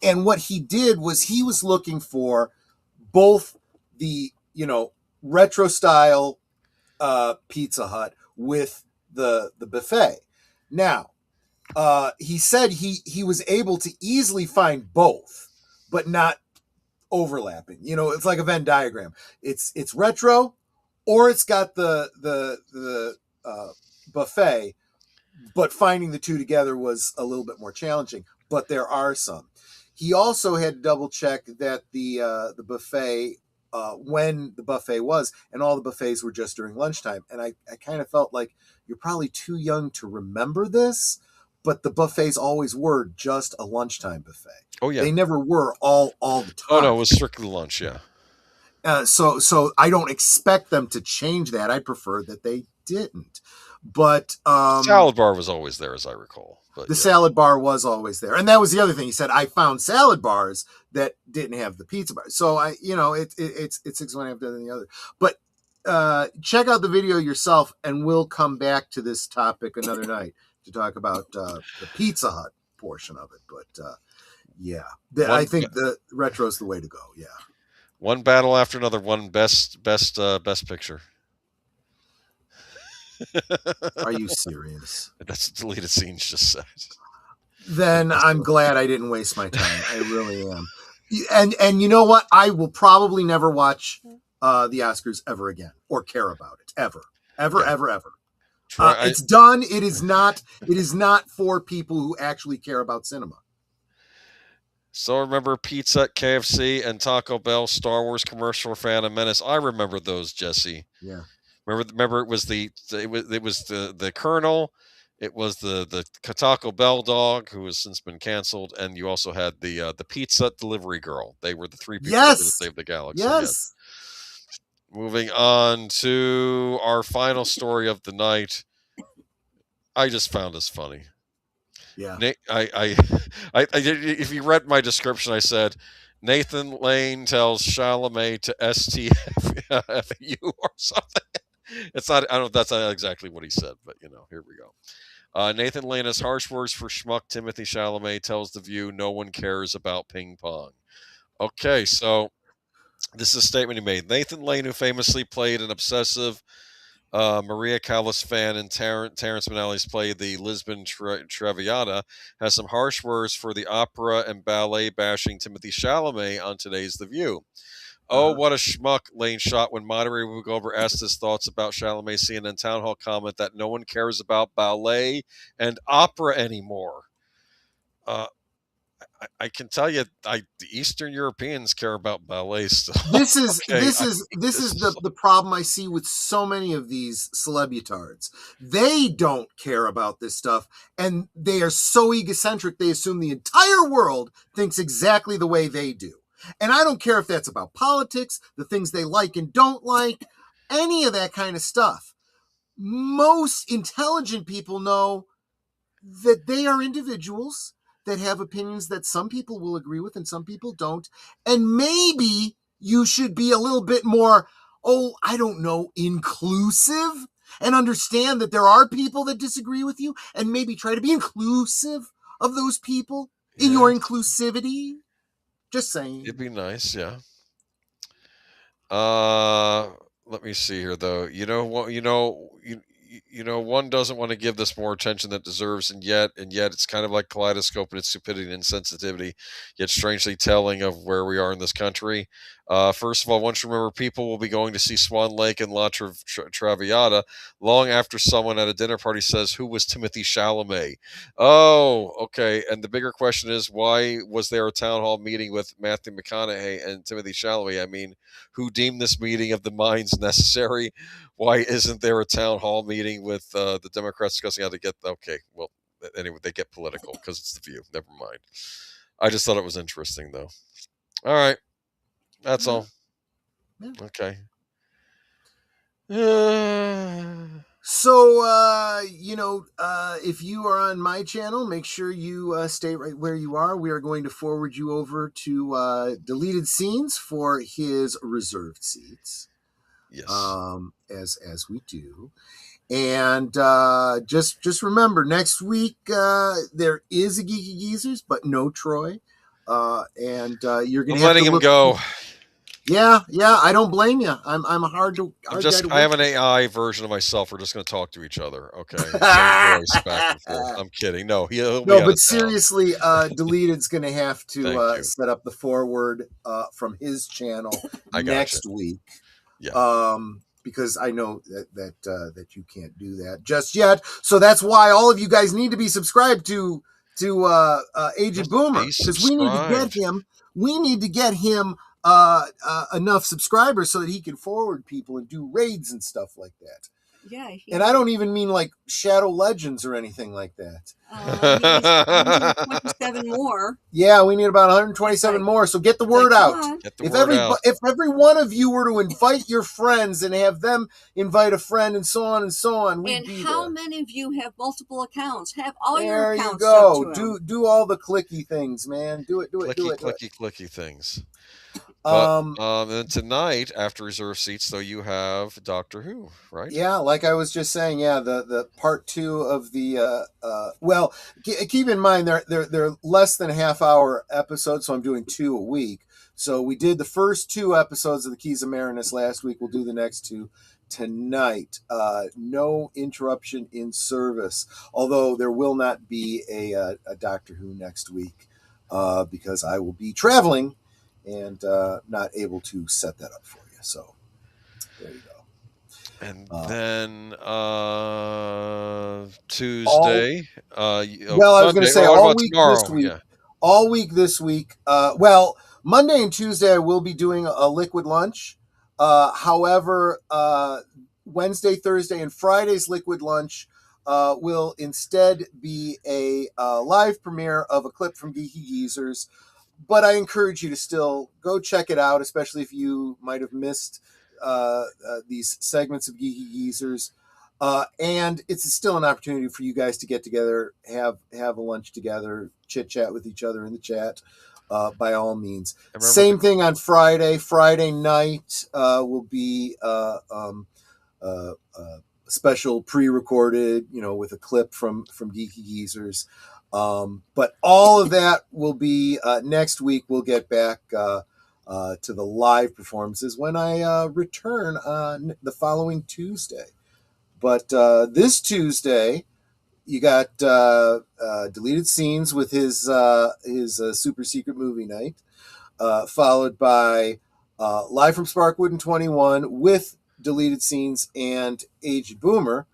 And what he did was he was looking for both the retro style Pizza Hut with the buffet. Now, he said he was able to easily find both, but not overlapping. It's like a Venn diagram. It's retro, or it's got the buffet, but finding the two together was a little bit more challenging. But there are some. He also had to double check that the buffet, when the buffet was, and all the buffets were just during lunchtime. And I kind of felt like you're probably too young to remember this, but the buffets always were just a lunchtime buffet. Oh yeah, they never were all the time. Oh no, it was strictly lunch. Yeah. So I don't expect them to change that. I prefer that they didn't. But salad bar was always there, as I recall. But the salad bar was always there, and that was the other thing. He said, I found salad bars that didn't have the pizza bar. So it's 6 one after the other. But check out the video yourself, and we'll come back to this topic another night to talk about the Pizza Hut portion of it. But I think the retro is the way to go. Yeah. One battle after another. One best picture. Are you serious? That's what deleted scenes just said. Then I'm glad I didn't waste my time. I really am. And you know what? I will probably never watch the Oscars ever again or care about it ever. It's done. It is not for people who actually care about cinema. So remember Pizza at KFC and Taco Bell, Star Wars commercial for Phantom Menace. I remember those, Jesse. Yeah. Remember it was the Colonel, it was the Taco Bell dog, who has since been canceled, and you also had the pizza delivery girl. They were the three people that saved the galaxy. Yes. Moving on to our final story of the night. I just found this funny. Yeah. I if you read my description, I said Nathan Lane tells Chalamet to STFU or something. It's not. I don't. That's not exactly what he said, but here we go. Nathan Lane has harsh words for schmuck Timothy Chalamet. Tells The View no one cares about ping pong. Okay, so this is a statement he made. Nathan Lane, who famously played an obsessive Maria Callas fan in Terrence Malick's play The Lisbon Traviata, has some harsh words for the opera and ballet bashing Timothy Chalamet on today's The View. Oh, what a schmuck, Lane shot when moderator Woogover asked his thoughts about Chalamet's CNN town hall comment that no one cares about ballet and opera anymore. I can tell you, the Eastern Europeans care about ballet still. This is Okay, this is the problem I see with so many of these celebutards. They don't care about this stuff, and they are so egocentric. They assume the entire world thinks exactly the way they do. And I don't care if that's about politics, the things they like and don't like, any of that kind of stuff. Most intelligent people know that they are individuals that have opinions that some people will agree with and some people don't. And maybe you should be a little bit more, inclusive, and understand that there are people that disagree with you, and maybe try to be inclusive of those people in your inclusivity. Just saying. It'd be nice, yeah. Let me see here, though. One doesn't want to give this more attention than it deserves, and yet it's kind of like kaleidoscope in its stupidity and insensitivity, yet strangely telling of where we are in this country. First of all, once you remember, people will be going to see Swan Lake and La Traviata long after someone at a dinner party says, "Who was Timothy Chalamet?" Oh, okay. And the bigger question is, why was there a town hall meeting with Matthew McConaughey and Timothy Chalamet? I mean, who deemed this meeting of the minds necessary? Why isn't there a town hall meeting with the Democrats discussing how to get? Okay, well, anyway, they get political because it's The View. Never mind. I just thought it was interesting, though. All right, that's all. Yeah. Okay. So, if you are on my channel, make sure you stay right where you are. We are going to forward you over to deleted scenes for his reserved seats. Yes. As we do. And just remember, next week there is a Geeky Geezers, but no Troy. And you're going to letting him go. Yeah, I don't blame you. I'm hard to. I have an AI version of myself. We're just going to talk to each other. Okay. Voice back and forth. I'm kidding. No, he'll no, but seriously, Deleted's going to have to set up the forward from his channel next week. Yeah. Because I know that you can't do that just yet. So that's why all of you guys need to be subscribed to Agent Boomer, because we need to get him. We need to get him enough subscribers so that he can forward people and do raids and stuff like that. Yeah. And I don't even mean like Shadow Legends or anything like that. 127 more. Yeah, we need about 127 more. So get the word out. If every one of you were to invite your friends and have them invite a friend and so on and so on, and how many of you have multiple accounts? Have all your accounts. There you go. Do all the clicky things, man. Do it. Clicky things. But then tonight, after reserve seats, though, you have Doctor Who, right? Yeah, like I was just saying. Yeah, the part 2 of the well, keep in mind they're less than half-hour episodes, so I'm doing 2 a week. So we did the first 2 episodes of the Keys of Marinus last week. We'll do the next 2 tonight. No interruption in service, although there will not be a Doctor Who next week because I will be traveling and not able to set that up for you. So there you go. And then Tuesday. Well, I was going to say all week this week. Yeah. All week this week. Well, Monday and Tuesday I will be doing a liquid lunch. However, Wednesday, Thursday, and Friday's liquid lunch will instead be a live premiere of a clip from Geeky Geezers. But I encourage you to still go check it out, especially if you might have missed these segments of Geeky Geezers. And it's still an opportunity for you guys to get together, have a lunch together, chit-chat with each other in the chat. by all means. remember Same thing on Friday. Friday night will be special pre-recorded, with a clip from Geeky Geezers. But all of that will be next week. We'll get back to the live performances when I return on the following Tuesday. But this Tuesday, you got deleted scenes with his super secret movie night, followed by live from Sparkwood and 21 with deleted scenes and Aged Boomer,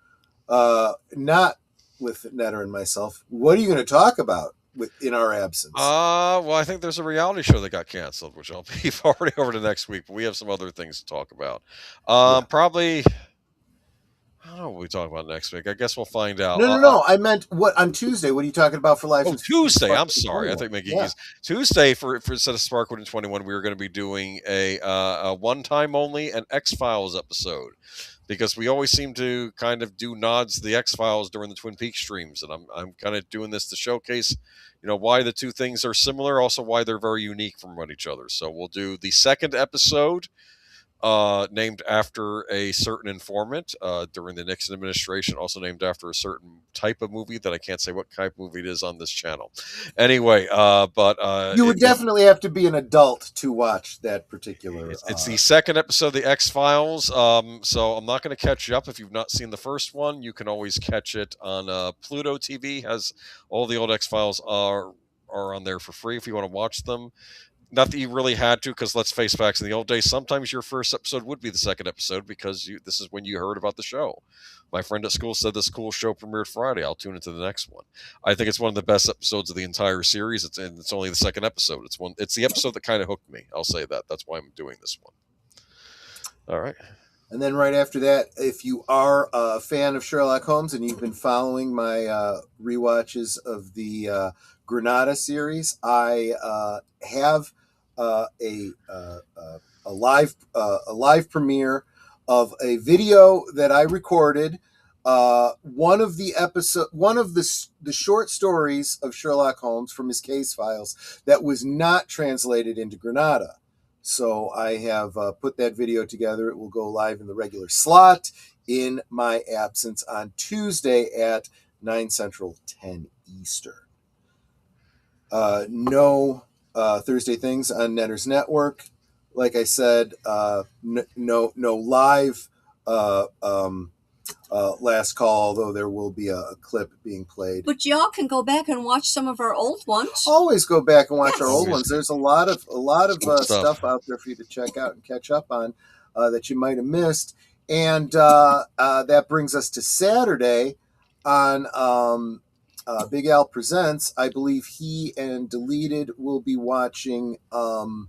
not with Netter and myself. What are you going to talk about in our absence? Well, I think there's a reality show that got canceled, which I'll be forwarding over to next week. But we have some other things to talk about. Probably. I don't know what we talk about next week. I guess we'll find out. No. I meant what on Tuesday. What are you talking about for live? Oh, Tuesday. I'm sorry. I think my Geekies. Tuesday for instead of Sparkwood and 21, we were going to be doing a one-time only an X-Files episode, because we always seem to kind of do nods to the X-Files during the Twin Peaks streams, and I'm kind of doing this to showcase, why the two things are similar, also why they're very unique from each other. So we'll do the second episode, named after a certain informant during the Nixon administration, also named after a certain type of movie that I can't say what type of movie it is on this channel. Anyway, but you would definitely have to be an adult to watch that particular. It's the second episode of the X-Files. So I'm not going to catch you up. If you've not seen the first one, you can always catch it on Pluto TV. Has all the old X-Files are on there for free if you want to watch them. Not that you really had to, because let's face facts, in the old days, sometimes your first episode would be the second episode, because this is when you heard about the show. My friend at school said this cool show premiered Friday. I'll tune into the next one. I think it's one of the best episodes of the entire series. It's only the second episode. It's the episode that kind of hooked me. I'll say that. That's why I'm doing this one. All right. And then right after that, if you are a fan of Sherlock Holmes and you've been following my rewatches of the Granada series, I have a live premiere of a video that I recorded. One of the short stories of Sherlock Holmes from his case files that was not translated into Granada. So I have put that video together. It will go live in the regular slot in my absence on Tuesday at 9 Central, 10 Eastern. No Thursday things on Netter's Network. Like I said, no live last call, although there will be a clip being played. But y'all can go back and watch some of our old ones. Always go back and watch our old ones. There's a lot of stuff out there for you to check out and catch up on that you might have missed. And that brings us to Saturday on Big Al Presents. I believe he and Deleted will be watching. I'm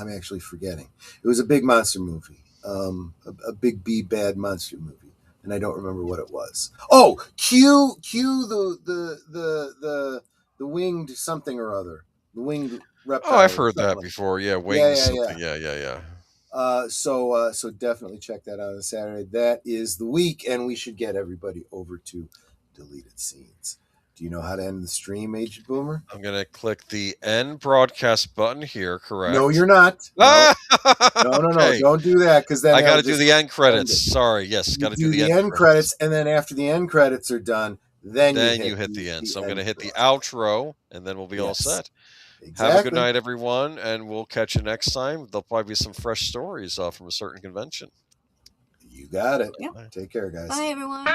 actually forgetting. It was a big monster movie. A big B bad monster movie, and I don't remember what it was. Oh, Q the winged something or other, the winged reptile. Oh, I've heard that before. Yeah, wings. Yeah. So definitely check that out on Saturday. That is the week, and we should get everybody over to Deleted Scenes. Do you know how to end the stream, Aged Boomer? I'm going to click the end broadcast button here, correct? No, you're not. No. Okay. Don't do that, because then I got to do the end credits. Sorry, yes, got to do the end credits, and then after the end credits are done, then you hit the end. So I'm going to hit the outro, and then we'll be all set. Exactly. Have a good night, everyone, and we'll catch you next time. There'll probably be some fresh stories from a certain convention. You got it. Yep. Take care, guys. Bye, everyone.